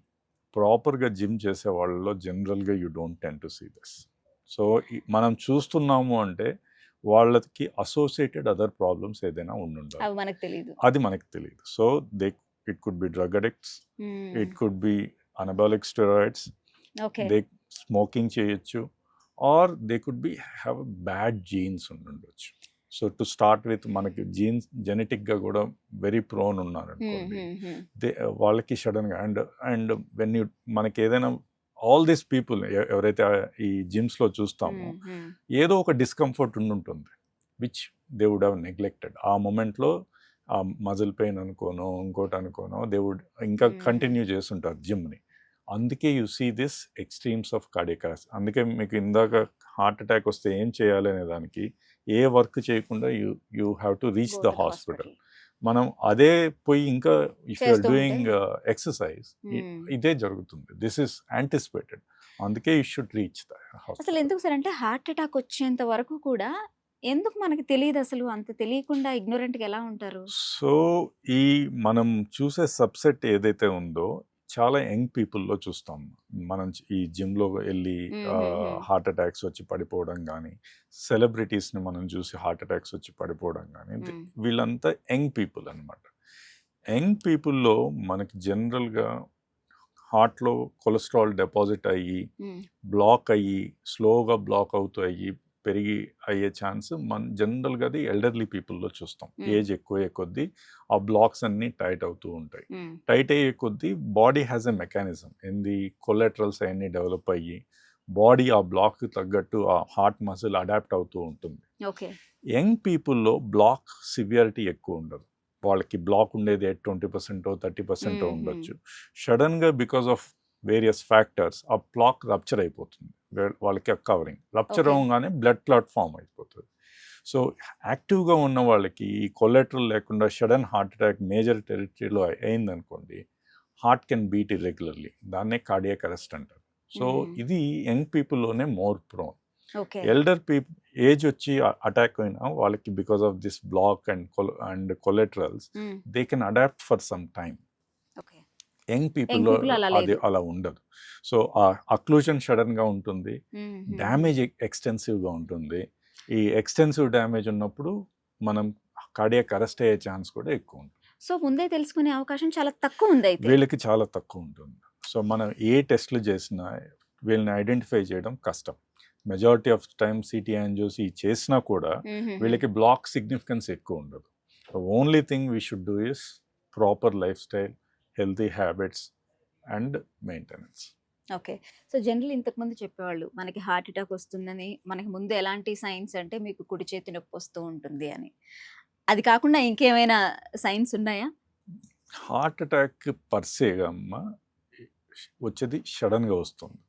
ప్రాపర్గా జిమ్ చేసే వాళ్ళలో జనరల్గా you don't tend to see this. So మనం చూస్తున్నాము అంటే వాళ్ళకి అసోసియేటెడ్ అదర్ ప్రాబ్లమ్స్ ఏదైనా ఉండాలి, అది మనకు తెలియదు. So it could be drug addicts, it could be anabolic steroids, they smoking చేయొచ్చు, or they could be have bad genes ఉండొచ్చు. సో టు స్టార్ట్ విత్ మనకి జీన్స్ జెనెటిక్గా కూడా వెరీ ప్రోన్ ఉన్నారు అనుకోండి, వాళ్ళకి సడన్గా అండ్ వెన్ యూ మనకి ఏదైనా ఆల్ దీస్ పీపుల్ ఎవరైతే ఈ జిమ్స్లో చూస్తామో ఏదో ఒక డిస్కంఫర్ట్ ఉంటుంది which they would have neglected. ఆ మూమెంట్లో ఆ మజిల్ పెయిన్ అనుకోనో ఇంకోటి అనుకోనో దే వుడ్ ఇంకా కంటిన్యూ చేస్తుంటారు జిమ్ని. అందుకే you see this extremes of cardiac arrest. అందుకే మీకు ఇందాక హార్ట్ అటాక్ వస్తే ఏం చేయాలి అనే దానికి ఏ వర్క్ చేయకుండా you have to reach the hospital. మనం అదే పోయి ఇంకా ఇఫ్ యూఆర్ డూయింగ్ ఎక్సర్సైజ్ ఇదే జరుగుతుంది. This is anticipated. అందుకే you should reach the hospital.
అసలు ఎందుకు సార్ అంటే హార్ట్ అటాక్ వచ్చేంత వరకు కూడా ఎందుకు మనకి తెలియదు? అసలు అంత తెలియకుండా ఇగ్నోరెంట్గా ఎలా ఉంటారు?
సో ఈ మనం చూసే సబ్సెట్ ఏదైతే ఉందో చాలా యంగ్ పీపుల్లో చూస్తాం మనం. ఈ జిమ్లో వెళ్ళి హార్ట్ అటాక్స్ వచ్చి పడిపోవడం కానీ, సెలబ్రిటీస్ని మనం చూసి హార్ట్ అటాక్స్ వచ్చి పడిపోవడం కానీ, వీళ్ళంతా యంగ్ పీపుల్ అనమాట. యంగ్ పీపుల్లో మనకి జనరల్గా హార్ట్లో కొలెస్ట్రాల్ డిపాజిట్ అయ్యి బ్లాక్ అయ్యి స్లోగా బ్లాక్ అవుతూ అయ్యి పెరిగి అయ్యే ఛాన్స్ మన జనరల్గా అది ఎల్డర్లీ పీపుల్లో చూస్తాం. ఏజ్ ఎక్కువ కొద్దీ ఆ బ్లాక్స్ అన్నీ టైట్ అవుతూ ఉంటాయి. టైట్ అయ్యే కొద్దీ బాడీ హ్యాస్ ఎ మెకానిజం ఏంది కొలెట్రల్స్ అవన్నీ డెవలప్ అయ్యి బాడీ ఆ బ్లాక్ తగ్గట్టు ఆ హార్ట్ మసిల్ అడాప్ట్ అవుతూ ఉంటుంది. యంగ్ పీపుల్లో బ్లాక్ సివియారిటీ ఎక్కువ ఉండదు. వాళ్ళకి బ్లాక్ ఉండేది 20% 30% ఉండొచ్చు. సడన్గా బికాస్ ఆఫ్ వేరియస్ ఫ్యాక్టర్స్ ఆ బ్లాక్ రప్చర్ అయిపోతుంది. వాళ్ళకి కవరింగ్ రప్చర్ అవ్వగానే బ్లడ్ క్లాట్ ఫామ్ అయిపోతుంది. సో యాక్టివ్గా ఉన్న వాళ్ళకి ఈ కొలెట్రల్ లేకుండా సడన్ హార్ట్ అటాక్ మేజర్ టెరిటరీలో అయిందనుకోండి, హార్ట్ కెన్ బీట్ ఇర్రెగ్యులర్లీ. దాన్నే కార్డియాక్ అరెస్ట్ అంటారు. సో ఇది యంగ్ పీపుల్లోనే more prone. Elder people age వచ్చి అటాక్ అయినా వాళ్ళకి because of this block and collaterals they can adapt for some time. Young పీపుల్లో అది అలా ఉండదు. సో ఆ అక్లూజన్ సడన్ గా ఉంటుంది, డ్యామేజ్ ఎక్స్టెన్సివ్ గా ఉంటుంది. ఈ ఎక్స్టెన్సివ్ డ్యామేజ్ ఉన్నప్పుడు మనం కార్డియాక్ అరెస్ట్ అయ్యే ఛాన్స్ కూడా ఎక్కువ ఉంటుంది.
సో ముందే తెలుసుకునే అవకాశం చాలా తక్కువ ఉంది.
వీళ్ళకి చాలా తక్కువ ఉంటుంది. సో మనం ఏ టెస్ట్లు చేసినా వీళ్ళని ఐడెంటిఫై చేయడం కష్టం. మెజారిటీ ఆఫ్ టైమ్ సిటీ యాంజియోస్ చేసినా కూడా వీళ్ళకి బ్లాక్ సిగ్నిఫికెన్స్ ఎక్కువ ఉండదు. Only thing we should do is proper life style, healthy habits and maintenance.
Okay. So general ఇంతకుముందు చెప్పేవాళ్ళు మనకి హార్ట్ అటాక్ వస్తుందని, మనకి ముందు ఎలాంటి సైన్స్ అంటే మీకు కుడి చేతి నొప్పి వస్తూ ఉంటుంది అని. అది కాకుండా ఇంకేమైనా సైన్స్ ఉన్నాయా?
హార్ట్ అటాక్ పర్సేగా అమ్మ వచ్చేది సడన్గా వస్తుంది.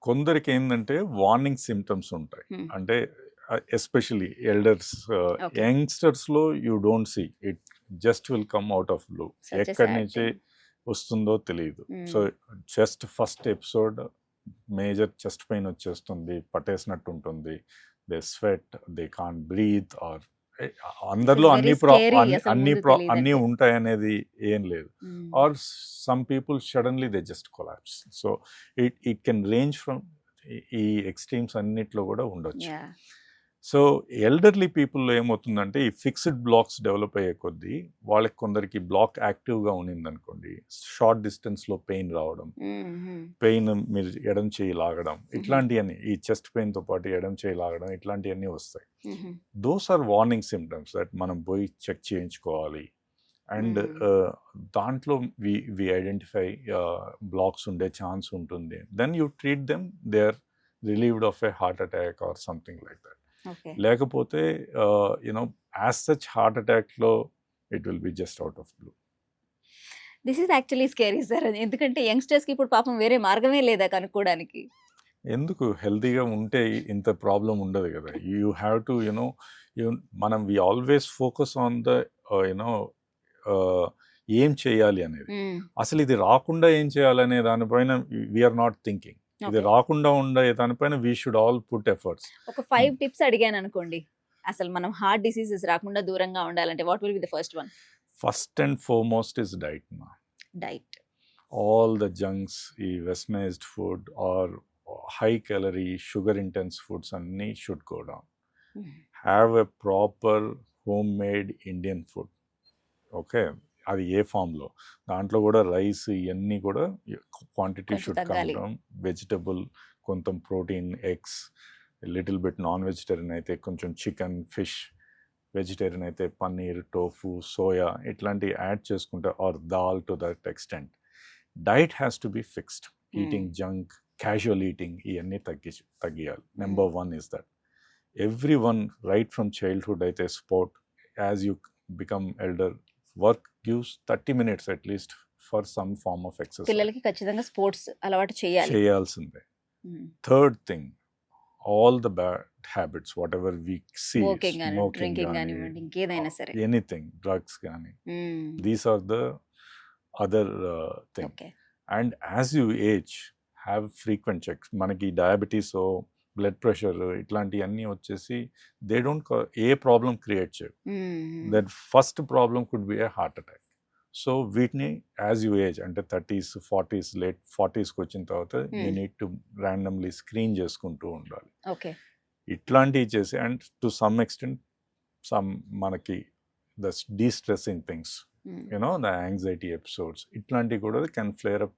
కొందరికి ఏంటంటే వార్నింగ్ సిమ్టమ్స్ ఉంటాయి. అంటే ఎస్పెషలీ ఎల్డర్స్, యంగ్స్టర్స్లో you don't see it, just will come out of blue. ఎక్కడి నుంచి వస్తుందో తెలియదు. So chest first episode major chest pain వచ్చేస్తుంది, పట్టేసినట్టు ఉంటుంది, they sweat, they can't breathe, or అందరిలో అన్ని ఉంటాయి అనేది ఏం లేదు. Or some people suddenly they just collapse. So it can range from ఈ ఎక్స్ట్రీమ్స్ అన్నిట్లో కూడా ఉండొచ్చు. సో ఎల్డర్లీ పీపుల్లో ఏమవుతుందంటే ఈ ఫిక్స్డ్ బ్లాక్స్ డెవలప్ అయ్యే కొద్దీ వాళ్ళకి కొందరికి బ్లాక్ యాక్టివ్గా ఉన్నింది అనుకోండి, షార్ట్ డిస్టెన్స్లో పెయిన్ రావడం, పెయిన్ మీరు ఎడం చేయి లాగడం, ఇట్లాంటివన్నీ ఈ చెస్ట్ పెయిన్తో పాటు ఎడం చేయి లాగడం ఇట్లాంటివన్నీ వస్తాయి. Those are warning symptoms that మనం పోయి చెక్ చేయించుకోవాలి. అండ్ దాంట్లో వి ఐడెంటిఫై బ్లాక్స్ ఉండే ఛాన్స్ ఉంటుంది. Then you treat them, they are relieved of a heart attack or something like that. లేకపోతే యునో యాజ్ సచ్ హార్ట్ అటాక్లో it will be just out of blue.
This is actually scary sir. ఎందుకంటే యంగ్స్టర్స్కి ఇప్పుడు పాపం వేరే మార్గమే లేదా కనుక్కోవడానికి.
ఎందుకు హెల్తీగా ఉంటే ఇంత ప్రాబ్లం ఉండదు కదా. యూ హ్యావ్ టు మనం we always focus on the ఏం చేయాలి అనేది. అసలు ఇది రాకుండా ఏం చేయాలనే దానిపైన వీఆర్ నాట్ థింకింగ్. ఇది రాకుండా ఉండే దానిపైన we should all put efforts.
ఒక 5 టిప్స్ అడిగాను అనుకోండి, అసలు మనం హార్ట్ డిసీజెస్ రాకుండా దూరంగా ఉండాలంటే what will be the first one?
First and foremost is diet.
Diet.
All the junks, ఈ westernized food or high calorie sugar intense foods అన్నీ should go down. Have a proper home made Indian food. Okay, అది ఏ ఫామ్లో, దాంట్లో కూడా rice ఇవన్నీ కూడా quantity should come down. Vegetable, కొంత protein, eggs, little bit non vegetarian అయితే కొంచెం చికెన్, ఫిష్, వెజిటేరియన్ అయితే పన్నీర్, టోఫు, సోయా ఇట్లాంటివి యాడ్ చేసుకుంటే, or dal to that extent. Diet has to be fixed. Eating junk, casual eating ఇవన్నీ తగ్గియాలి. Number 1 is that. Every one right from childhood అయితే sport, as you become elder, work gives 30 minutes at least for some form of exercise.
పిల్లలకి ఖచ్చితంగా sports అలవాటు
చేయాల్సిందే. Third thing, all the bad habits whatever we see,
smoking గాని ఇంకేదైనా సరే,
anything, drugs గాని, these are the other thing. And as you age have frequent checks. మనకి diabetes, blood pressure ఇట్లాంటివన్నీ వచ్చేసి they don't a problem create చేయవు. That first problem could be a heart attack. So వీటిని as you age అంటే 30s, 40s, late 40sకి వచ్చిన తర్వాత you need to ర్యాండమ్లీ స్క్రీన్ చేసుకుంటూ ఉండాలి. ఇట్లాంటివి చేసి, అండ్ టు సమ్ ఎక్స్టెంట్ మనకి the destressing things, the anxiety episodes ఇట్లాంటివి కూడా కెన్ ఫ్లేర్ అప్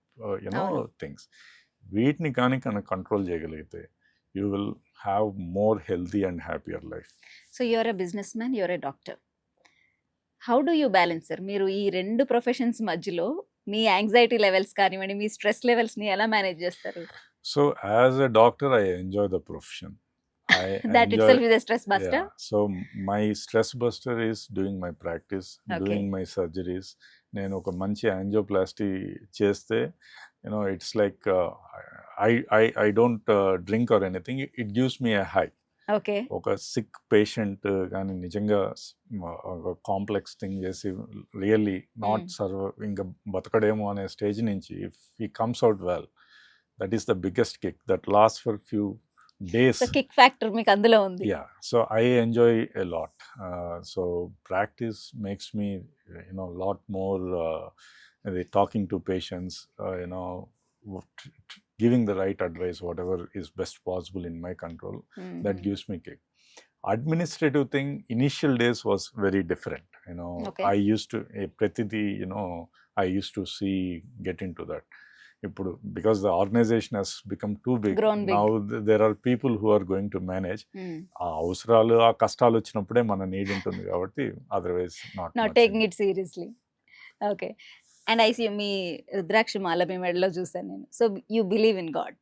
అవును.
థింగ్స్. వీటిని కానీ కంట్రోల్ చేయగలిగితే you will have more healthy and happier life.
So you're a businessman, you're a doctor. How do you balance sir? మీరు ఈ 2 professions మధ్యలో మీ anxiety levels కానివ్వండి, మీ స్ట్రెస్ లెవెల్స్ని ఎలా మేనేజ్ చేస్తారు?
So as a doctor I enjoy the profession.
That it self is a stress buster.
So my stress buster is doing my practice,
Okay.
Doing my surgeries. నేను ఒక మంచి angioplasty చేస్తే it's like I don't drink or anything, it gives me a high.
Okay.
ఒక sick patient కానీ నిజంగా ఒక complex thing చేసి really not ఇంకా బతకడేమో అనే స్టేజ్ నుంచి if he comes out well, that is the biggest kick that last for few days.
So kick factor మీకు అందులో ఉంది.
Yeah, so I enjoy a lot. So practice makes me lot more talking to patients, giving the right advice, whatever is best possible in my control. That gives me kick. Administrative thing initial days was very different.
Okay.
I used to pratidi I used to see get into that. Ippudu because the organization has become too big,
Grown big.
now there are people who are going to manage. ఆ అవసరాలు ఆ కష్టాలు వచ్చినప్పుడే మన need ఉంటుంది కాబట్టి otherwise
not taking it seriously. Okay. And I see మీ రుద్రాక్ష మాల మీ మెడలో చూసాను నేను. So you believe in God?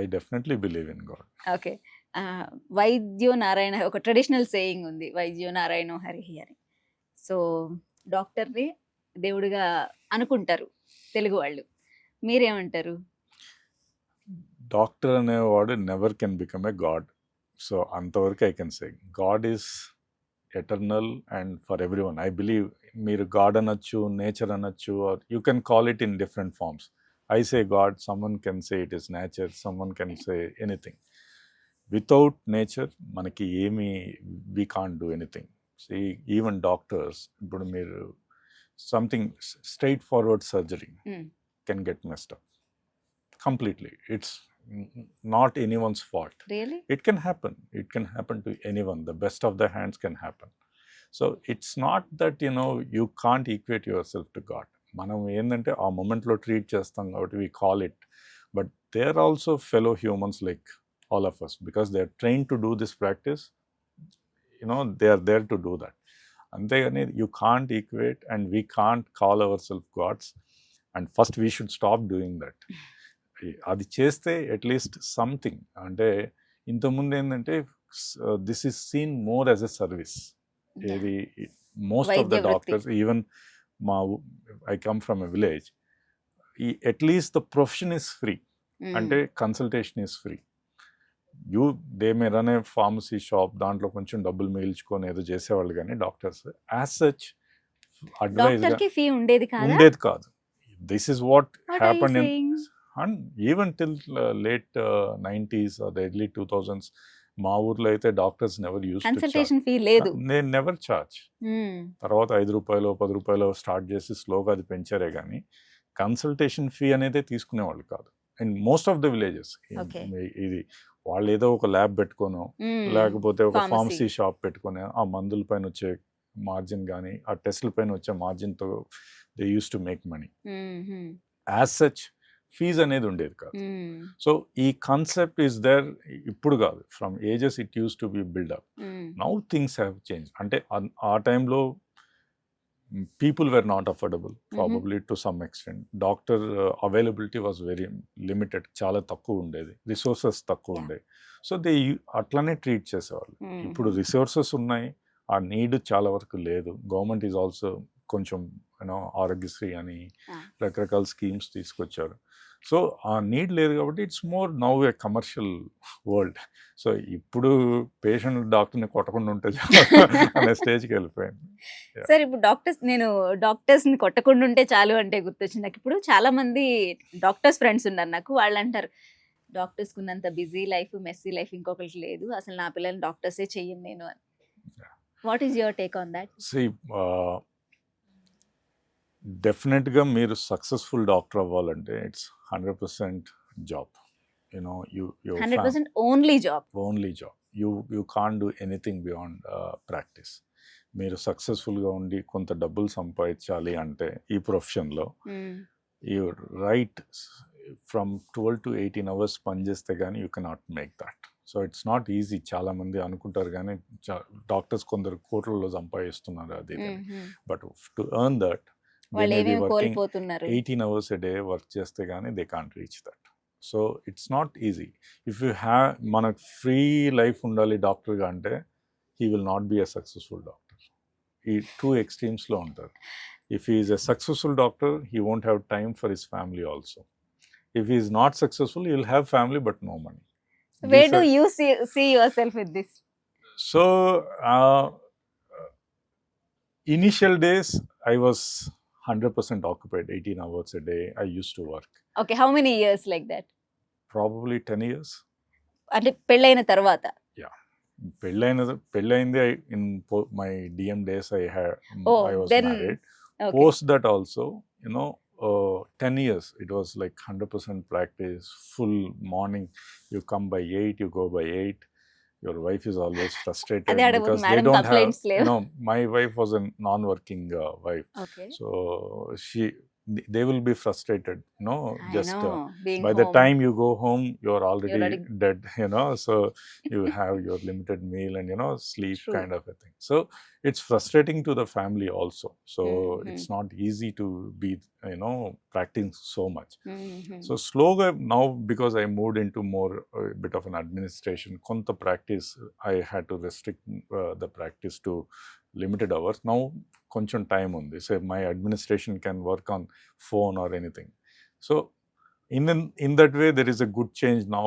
I definitely believe in God.
Okay. వైద్యో నారాయణ, ఒక ట్రెడిషనల్ సేయింగ్ ఉంది, వైద్యో నారాయణో హరిహి అని. సో డాక్టర్ని దేవుడిగా అనుకుంటారు తెలుగు వాళ్ళు. మీరేమంటారు?
డాక్టర్ అనేవాడు never can become a god. So అంతవరకు I can say God is eternal and for every one. I believe మీరు గాడ్ అనొచ్చు, నేచర్ అనొచ్చు, or you can call it in different forms. I say God, someone can say it is nature, someone can say anything. Without nature మనకి ఏమీ we can't do anything. So even doctors, ఇప్పుడు మీరు something straight forward surgery can get messed up completely. It's not anyone's fault.
Really?
It can happen. It can happen to anyone. The best of the hands can happen. So it's not that you can't equate yourself to God. మనం ఏంటంటే ఆ మొమెంట్లో treat చేస్తాం కాబట్టి we call it, but they are also fellow humans like all of us because they are trained to do this practice. They are there to do that. అంతేగాని you can't equate and we can't call ourselves gods. And first we should stop doing that. అది చేస్తే at least something, అంటే ఇంతకుముందు ఏంటంటే this is seen more as a service. ఏది most of the doctors, even I come from a village, at least the profession is free, అంటే consultation is free. They may run a pharmacy shop, దాంట్లో కొంచెం డబ్బులు మిగిల్చుకొని ఏదో చేసేవాళ్ళు, కానీ doctors as such advise
ఉండేది
కాదు. This is what happened and even till late 90s or the early 2000s. మా ఊర్లో అయితే doctors never use
consultation fee లేదు,
నేను నెవర్ చార్జ్. తర్వాత 5 రూపాయలు 10 రూపాయలు స్టార్ట్ చేసి స్లోగా అది పెంచారే కానీ కన్సల్టేషన్ ఫీ అనేది తీసుకునేవాళ్ళు కాదు. And most of the villages ఇది వాళ్ళు ఏదో ఒక ల్యాబ్ పెట్టుకోనో లేకపోతే ఒక ఫార్మసీ షాప్ పెట్టుకొని ఆ మందుల పైన వచ్చే మార్జిన్ కానీ ఆ టెస్ట్ల పైన వచ్చే మార్జిన్తో they used to make money. As such fees అనేది ఉండేది కాదు. సో ఈ కాన్సెప్ట్ ఈస్ దేర్ ఇప్పుడు కాదు, from ages it used to be build up. Now things have change. అంటే ఆ టైంలో people were not affordable probably to some extent. Doctor availability was very limited, చాలా తక్కువ ఉండేది, రిసోర్సెస్ తక్కువ ఉండేవి. సో దే అట్లానే ట్రీట్ చేసేవాళ్ళు. ఇప్పుడు రిసోర్సెస్ ఉన్నాయి, ఆ నీడ్ చాలా వరకు లేదు. గవర్నమెంట్ ఈజ్ ఆల్సో కొంచెం ఆరోగ్యశ్రీ అని రకరకాల స్కీమ్స్ తీసుకొచ్చారు. సో ఆ నీడ్ లేదు కాబట్టి it's more now a commercial world. So ఇప్పుడు పేషెంట్ డాక్టర్ని కొట్టకుండా ఉంటే అనే స్టేజ్కి వెళ్ళిపోయింది.
సార్ ఇప్పుడు నేను డాక్టర్స్ని కొట్టకుండా ఉంటే చాలు అంటే గుర్తొచ్చింది నాకు. ఇప్పుడు చాలా మంది డాక్టర్స్ ఫ్రెండ్స్ ఉన్నారు నాకు, వాళ్ళు అంటారు డాక్టర్స్కి ఉన్నంత బిజీ లైఫ్, మెస్సీ లైఫ్ ఇంకొకరికి లేదు, అసలు నా పిల్లల్ని డాక్టర్సే చెయ్యను నేను అని. What is your take on that?
డెఫినెట్గా మీరు సక్సెస్ఫుల్ డాక్టర్ అవ్వాలంటే it's 100% job.
100% only job.
You can't do anything beyond practice. మీరు సక్సెస్ఫుల్గా ఉండి కొంత డబ్బులు సంపాదించాలి అంటే ఈ ప్రొఫెషన్లో you right from 12 to 18 hours పనిచేస్తే కానీ you cannot make that. So it's not easy. చాలామంది అనుకుంటారు కానీ డాక్టర్స్ కొందరు కోట్లలో సంపాదిస్తున్నారు అది. బట్ టు ఎర్న్ దట్
వాళ్ళు ఏమేమి కోల్పోతున్నారు.
18 hours a day వర్క్ చేస్తే కానీ they can't reach that. So it's not easy. If you have మనకు ఫ్రీ లైఫ్ ఉండాలి డాక్టర్గా అంటే he will not be a successful doctor. ఈ 2 extremes-లో ఉంటారు. If he is a successful doctor, he won't have time for his family also. If he is not successful, he will have family but no money.
Where do you see yourself with this?
So, initial days, I was 100% occupied, 18 hours a day. I used to work.
Okay, how many years like that?
Probably 10 years.
అంటే పెళ్ళైన తర్వాత.
పెళ్ళైంది in my DM days I was
then,
married.
Okay.
Post that also, 10 years, it was like 100% practice, full morning, you come by 8, you go by 8. Your wife is always frustrated because they don't have, my wife was a non-working wife.
Okay.
So they will be frustrated, just
being
by
home.
the time you go home, you're already dead, so you have your limited meal and, sleep.
True.
Kind of a thing. So it's frustrating to the family also. So it's not easy to be, practicing so much. So slowly now, because I moved into more a bit of an administration, konta practice, I had to restrict the practice to limited hours. Now కొంచెం time ఉంది. So my administration can work on phone or anything. So in that way there is a good change now.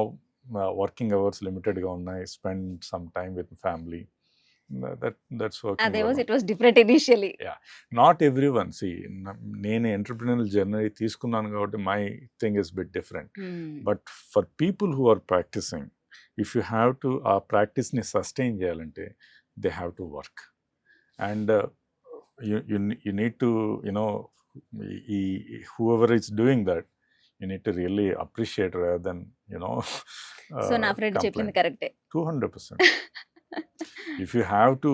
Working hours లిమిటెడ్గా ఉన్నాయి. Spend some time with family. That's working.
It was different initially.
Yeah. Not everyone. See, నేను entrepreneurial journey తీసుకున్నాను కాబట్టి my thing is bit different. But for people who are practising, if you have to ఆ ప్రాక్టీస్ని sustain చేయాలంటే they have to work. And you need to, whoever is doing that, you need to really appreciate rather than,
so నా friend చెప్పింది కరెక్టే.
200%. If you have to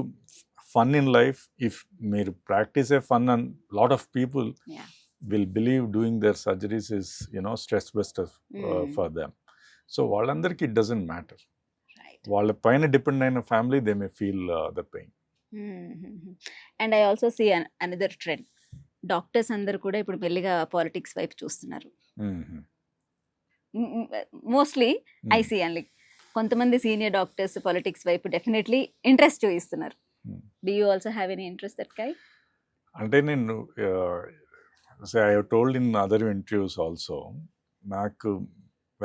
fun in life, if మీరు practice a fun, and lot of people will believe doing their surgeries is, stress buster for them. So వాళ్ళందరికీ it doesn't matter. వాళ్ళ పైన depend అయిన family, they may feel the pain.
And I also see another trend. Doctors అందరు కూడా ఇప్పుడు మెల్లిగా politics వైపు చూస్తున్నారు. మోస్ట్లీ ఐ సీ అండ్ కొంతమంది సీనియర్ డాక్టర్స్ పాలిటిక్స్ వైపు డెఫినెట్లీ ఇంట్రెస్ట్ చూపిస్తున్నారు. Do you also have any interest that కై?
అంటే నేను I have told in other interviews also, నాకు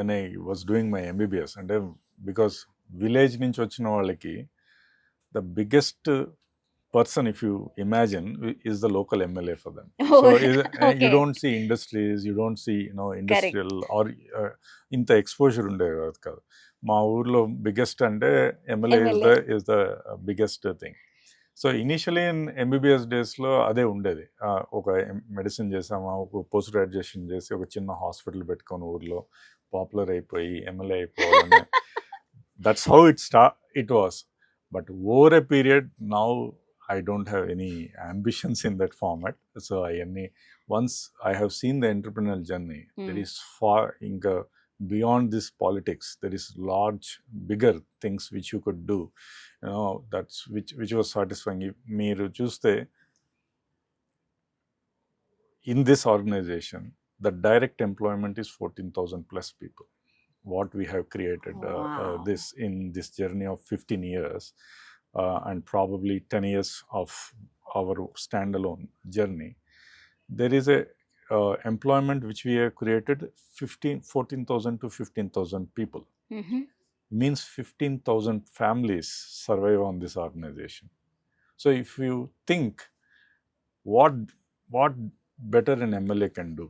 when I was doing my MBBS, అంటే బికాస్ విలేజ్ నుంచి వచ్చిన వాళ్ళకి the biggest person, if you imagine, is the local MLA for them. So
Okay.
you don't see industries, you don't see, industrial or inta exposure unde kaadu. Ma urlo biggest ante MLA is the biggest thing. So initially in MBBS days lo ade undedi. Oka medicine chesama, oka post graduation chesi oka chinna hospital petkoni urlo popular అయిపోయి MLA అయిపోవాలని. That's how it was. But over a period, now I don't have any ambitions in that format. So once I have seen the entrepreneurial journey, there is far beyond this politics. There is large, bigger things which you could do. That's which was satisfying. Meeru chuste in this organization, the direct employment is 14,000 plus people. What we have created this in this journey of 15 years and probably 10 years of our standalone journey, there is a employment which we have created 14,000 to 15,000 people. Means 15,000 families survive on this organization. So if you think what better an MLA can do,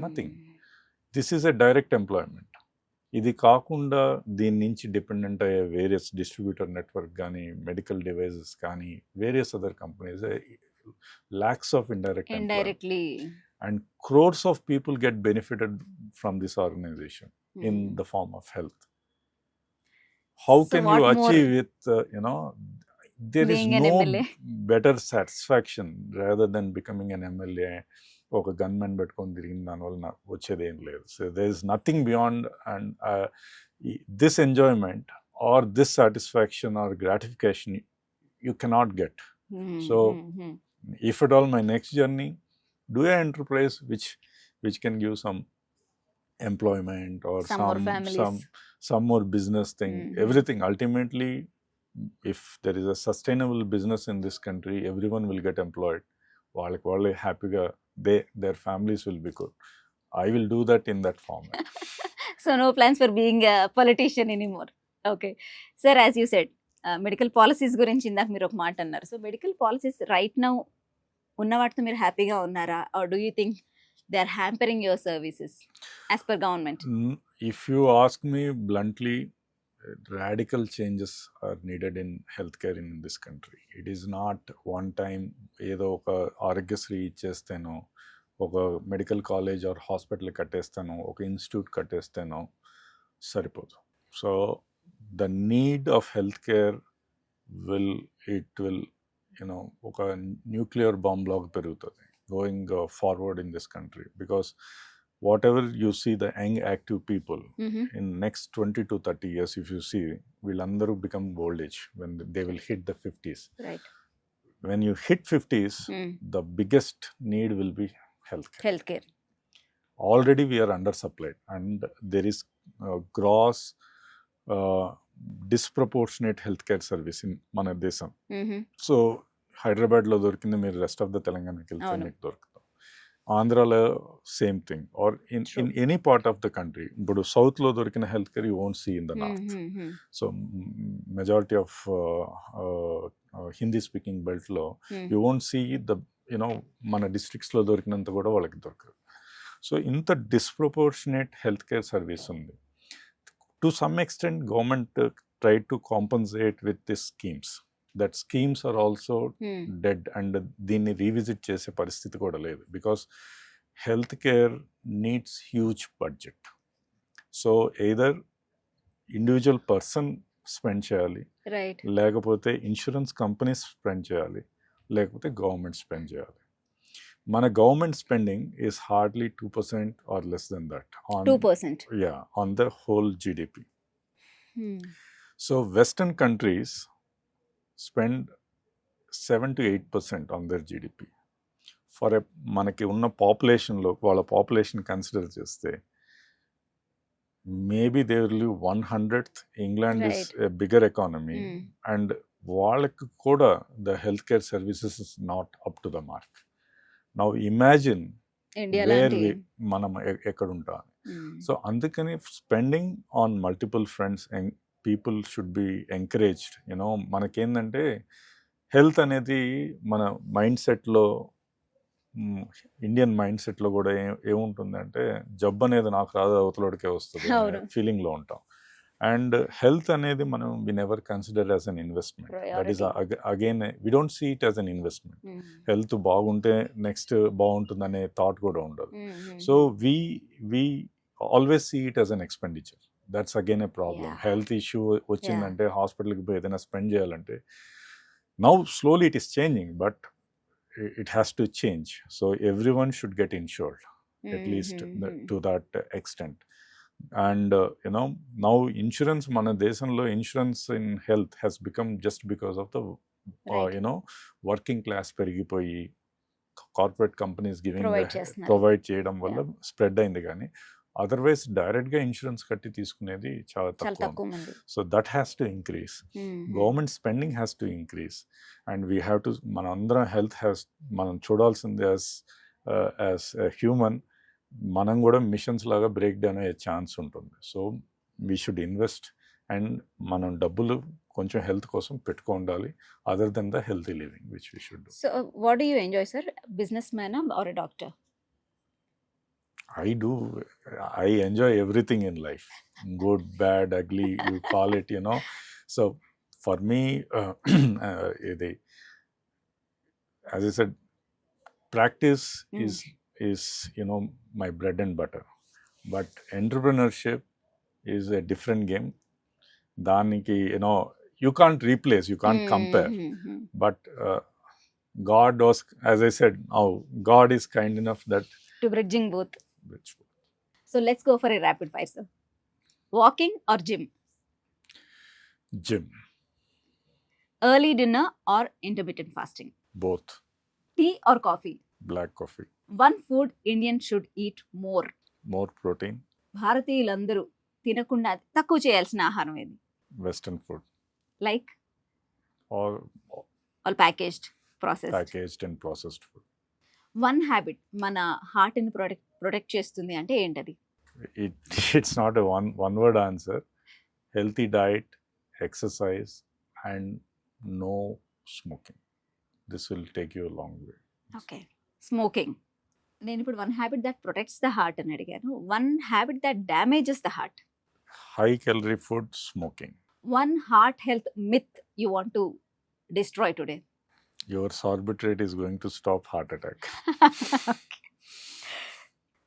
nothing. This is a direct employment. ఇది కాకుండా దీని నుంచి dependent అయ్యే various distributor network కానీ, medical devices కానీ, various other companies, lakhs of indirectly, and crores of people get benefited from this organization in the form of health. How can you achieve with there is
Being an
no
MLA.
better satisfaction rather than becoming an MLA. ఒక gunmen పెట్టుకొని తిరిగిన దానివల్ల నాకు వచ్చేది ఏం లేదు. So there is nothing beyond and this enjoyment or this satisfaction or gratification you cannot get. So if at all my next journey, do an enterprise which can give some employment or
Some more families.
some more business thing, everything. Ultimately, if there is a sustainable business in this country, everyone will get employed. వాళ్ళకి హ్యాపీగా their families will be good. I will do that in that format.
So no plans for being a politician anymore. Okay. Sir, as you said, medical policies గురించి ఇందాక మీరు ఒక మాట అన్నారు. So medical policies right now ఉన్న వాటితో మీరు హ్యాపీగా ఉన్నారా, or do you think they are hampering your services as per government?
If you ask me bluntly, radical changes are needed in healthcare in this country. It is not one time ఏదో ఒక ఆరోగ్యశ్రీ ఇచ్చేస్తేనో, ఒక medical college are hospital కట్టేస్తానో, ఒక institute కట్టేస్తానో సరిపోదు. So the need of healthcare will ఒక nuclear bomb లాగా పెరుగుతుంది going forward in this country, because whatever you see the young active people in next 20 to 30 years, if you see, will andaru become old age when they will hit the 50s.
Right.
When you hit 50s, the biggest need will be healthcare. Already we are undersupplied and there is gross disproportionate healthcare service in మన దేశం. So హైదరాబాద్లో దొరికింది మీరు rest of the తెలంగాణకి వెళ్తే మీకు దొరుకుతాం. ఆంధ్రాలో same thing, or in any part of the country. ఇప్పుడు సౌత్లో దొరికిన health care you won't see in the north. So majority of Hindi speaking బెల్ట్లో యూ వోంట్ సీ ద మన డిస్ట్రిక్ట్స్లో దొరికినంత కూడా వాళ్ళకి దొరకదు. సో ఇంత డిస్ప్రపోర్షనేట్ హెల్త్ కేర్ సర్వీస్ ఉంది. To some extent, government tried to compensate with these schemes. That schemes are also dead and దీన్ని రీవిజిట్ చేసే పరిస్థితి కూడా లేదు, because health care needs huge budget. So either individual person spend చేయాలి, లేకపోతే insurance companies spend చేయాలి, లేకపోతే government spend చేయాలి. మన government spending is hardly 2% or less than that on
2%.
Yeah, on the whole GDP. So Western countries spend 7 to 8% on their GDP. For మనకి ఉన్న పాపులేషన్లో వాళ్ళ పాపులేషన్ కన్సిడర్ చేస్తే maybe they will live 1/100. England is a bigger economy and వాళ్ళకి కూడా the health care services is not up to the mark. Now imagine where మనం ఎక్కడ ఉంటాం. సో అందుకని spending on multiple fronts people should be encouraged. మనకేందంటే health అనేది మన మైండ్ సెట్లో, ఇండియన్ మైండ్ సెట్లో కూడా ఏముంటుందంటే జబ్బు అనేది నాకు రాదు అవతలోడికే వస్తుంది ఫీలింగ్లో ఉంటాం. అండ్ హెల్త్ అనేది మనం we never consider as an investment. That is again we don't see it as an investment. Health బాగుంటే నెక్స్ట్ బాగుంటుందనే థాట్ కూడా ఉండదు. So we always see it as an expenditure. That's again a problem. Health issue వచ్చిందంటే హాస్పిటల్కి పోయి ఏదైనా spend చేయాలంటే, now slowly it is changing but it has to change. So everyone should get insured at least to that extent. And now insurance, mana desanlo insurance in health has become just because of the working class perigipoyi corporate companies giving provide cheyadam valla spread ayindi gaani otherwise direct ga insurance katti తీసుకునేది చాలా తక్కువ. So that has to increase. Government spending has to increase and we have to manandra health has మనం చూడాల్సింది as a human మనం కూడా machines లాగా break down అయ్యే chance ఉంటుంది. So we should invest and మనం డబ్బులు కొంచెం హెల్త్ కోసం పెట్టుకోండాలి other than the healthy living which we should do.
So what do you enjoy sir, businessman or a doctor?
I enjoy everything in life, good, bad, ugly, you call it, So for me, as I said, practice is my bread and butter, but entrepreneurship is a different game. దానికి you can't replace, you can't compare. But God was, as I said, now God is kind enough that
to bridging both.
which
so let's go for a rapid fire sir. Walking or gym?
gym,
early dinner or intermittent fasting?
both.
Tea or coffee?
Black coffee,
one food Indian should eat more.
more protein.
భారతీయులందరూ తినకుండా అతి తక్కువ చేయాల్సిన ఆహారం ఏది?
Western food,
like
or
all packaged, process.
packaged and processed food.
One habit మన హార్ట్ని protect చేస్తుంది అంటే ఏంటది?
It's not a one word answer. Healthy diet, exercise, and no smoking. This will take you a long way.
Okay. Smoking. నేను ఇప్పుడు one habit that protects the heart అని అడిగాను. One habit that damages the heart.
High calorie food, smoking.
One heart health myth you want to destroy today.
Your sorbitol is going to stop heart attack.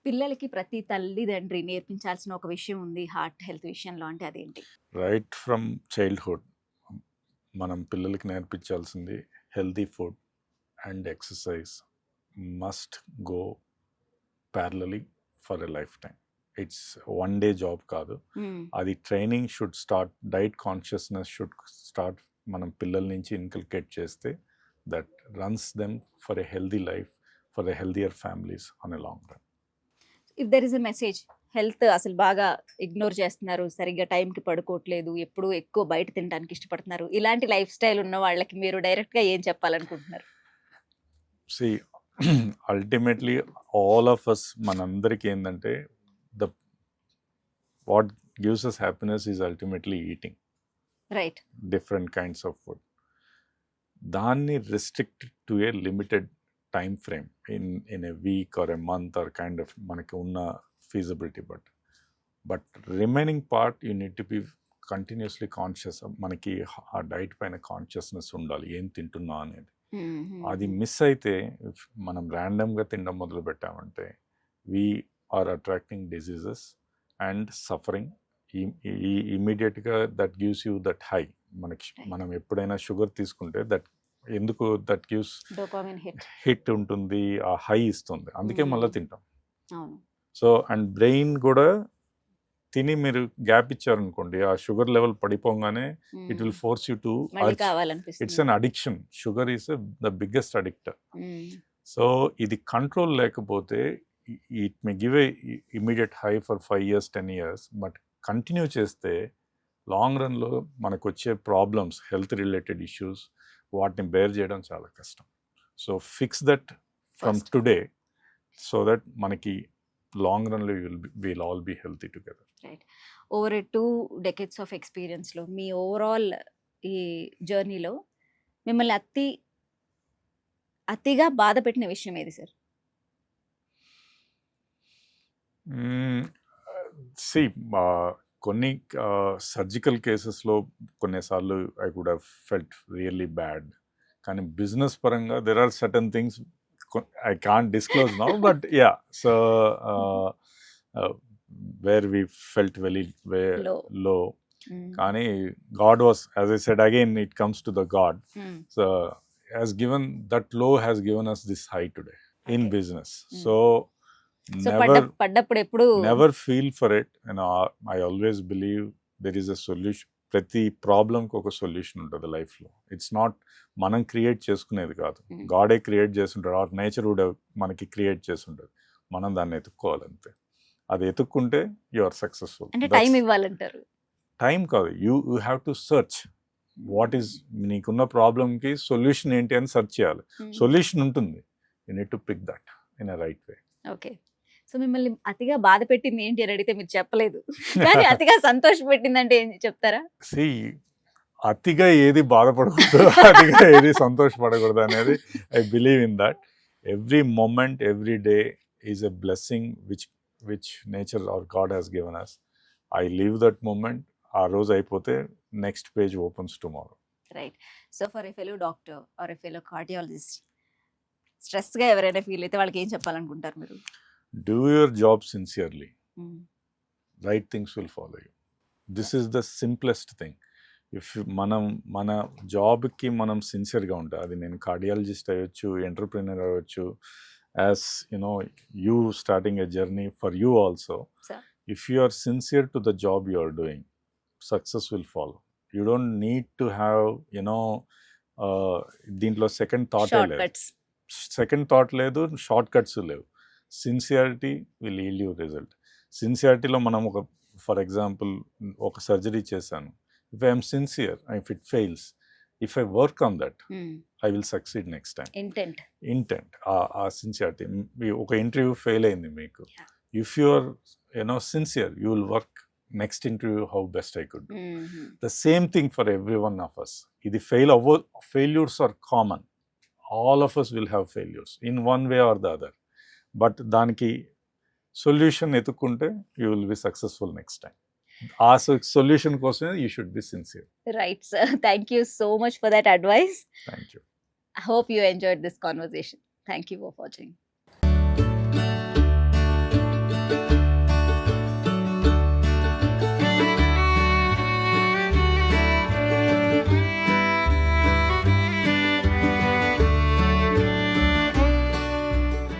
పిల్లలకి ప్రతి తల్లిదండ్రి నేర్పించాల్సిన ఒక విషయం ఉంది heart health విషయంలో, అంటే అదేంటి?
Right from childhood, మనం పిల్లలకి నేర్పించాల్సింది healthy food and exercise must go parallelly for a life time. It's one day job కాదు. అది training should start, diet consciousness should start మనం పిల్లల నుంచి ఇన్కల్కేట్ చేస్తే that runs them for a healthy life, for a healthier families on a long run.
If there is a message, health అసలు బాగా ignore చేస్తున్నారు, సరిగ్గా టైంకి పడుకోవట్లేదు, ఎప్పుడు ఎక్కువ బయట తినడానికి ఇష్టపడుతున్నారు, ఇలాంటి లైఫ్ స్టైల్ ఉన్న వాళ్ళకి మీరు డైరెక్ట్గా ఏం చెప్పాలనుకుంటున్నారు?
See, ultimately all of us, మనందరికీ ఏంటంటే what gives us happiness is ultimately eating
right.
different kinds of food. దాన్ని restrict to a limited time frame in a week or a month or kind of మనకి ఉన్న feasibility, but remaining part you need to be continuously conscious. మనకి ఆ diet పైన consciousness ఉండాలి, ఏం తింటున్నా అనేది. అది మిస్ అయితే మనం ర్యాండమ్గా తినడం మొదలు పెట్టామంటే we are attracting diseases and suffering. ఇమీడియట్గా that gives you that high. మనం ఎప్పుడైనా షుగర్ తీసుకుంటే ఎందుకు దట్ గివ్స్ హిట్ ఉంటుంది, ఆ హై ఇస్తుంది, అందుకే మళ్ళీ తింటాం. సో అండ్ బ్రెయిన్ కూడా తిని మీరు గ్యాప్ ఇచ్చారనుకోండి, ఆ షుగర్ లెవెల్ పడిపోగానే it will force you to, it's an addiction. Sugar is the biggest addictor. So ఇది కంట్రోల్ లేకపోతే it may give a immediate high for 5 years 10 years, but continue చేస్తే long రన్లో మనకు వచ్చే ప్రాబ్లమ్స్, హెల్త్ రిలేటెడ్ ఇష్యూస్, వాటిని bear చేయడం చాలా కష్టం. So fix that from today so that మనకి లాంగ్ రన్లో will all be healthy together.
Right. Over 2 decades of ఎక్స్పీరియన్స్లో me overall ఈ జర్నీలో మిమ్మల్ని అతిగా బాధ పెట్టిన విషయం ఏది సార్?
సి కొన్ని సర్జికల్ కేసెస్లో కొన్నిసార్లు I could have felt really bad. కానీ బిజినెస్ పరంగా there are certain things I can't disclose now, but yeah, so where we felt very low. Kani God was, as I said again, it comes to the God. So has given that low, has given us this high today in business. So never feel for it. You know, I always believe there is a solution. ప్రతి ప్రాబ్లంకి ఒక solution ఉంటుంది లైఫ్లో. It's not మనం create చేసుకునేది కాదు, గాడే create చేస్తుంటాడు, ఆర్ నేచర్ కూడా మనకి క్రియేట్ చేస్తుంటుంది. మనం దాన్ని ఎత్తుక్కోవాలంతే. అది ఎత్తుక్కుంటే యు ఆర్ సక్సెస్ఫుల్.
టైం ఇవ్వాలంటారు.
టైం కాదు, you have to search what is, నీకున్న ప్రాబ్లంకి సొల్యూషన్ ఏంటి అని సెర్చ్ చేయాలి. సొల్యూషన్ ఉంటుంది, you need to pick that in a right way.
Okay. So మిమ్మల్ని అతిగా బాధ పెట్టింది ఏంటి అని అడిగితే మీరు చెప్పలేదు, కానీ అతిగా సంతోష పెట్టిందంటే ఏం చెప్తారా?
సి, అతిగా ఏది బాధపడకూడదు, అతిగా ఏది సంతోషపడకూడదు అనేది I believe in that. Every moment, every day is a blessing which nature or god has given us. I live that moment. ఆ రోజు అయిపోతే next page opens tomorrow.
Right. So for a fellow doctor or a fellow cardiologist, స్ట్రెస్గా ఎవరైనా feel అయితే వాళ్ళకి ఏం చెప్పాలనుకుంటారు మీరు?
Do your job sincerely. Right things will follow you. This is the simplest thing. If మన జాబ్కి మనం సిన్సియర్గా ఉంటాం, అది నేను కార్డియాలజిస్ట్ అవ్వచ్చు, ఎంటర్ప్రినర్ అవ్వచ్చు, as you know you starting a journey for you also.
Sir.
If you are sincere to the job you are doing, success will follow. You don't need to have దీంట్లో సెకండ్ థాట్
షార్ట్
లేదు,
cuts.
Second thought లేదు, short cuts లేవు. Sincerity will yield you result. సిన్సియారిటీలో మనం for example ఒక surgery చేశాను, if I'm sincere, if it fails, if I work on that, I will succeed next time. Intent, ఆ sincerity. ఒక interview fail అయింది మీకు, if you are sincere, you will work next interview how best I could. The same thing for every one of us. ఇది failures are common. All of us will have failures in one way or the other. But దానికి solution ఎత్తుక్కుంటే you will be successful next time. ఆ solution కోసమే you should be sincere.
Right, sir. Thank you so much for that advice.
Thank you.
I hope you enjoyed this conversation. Thank you for watching.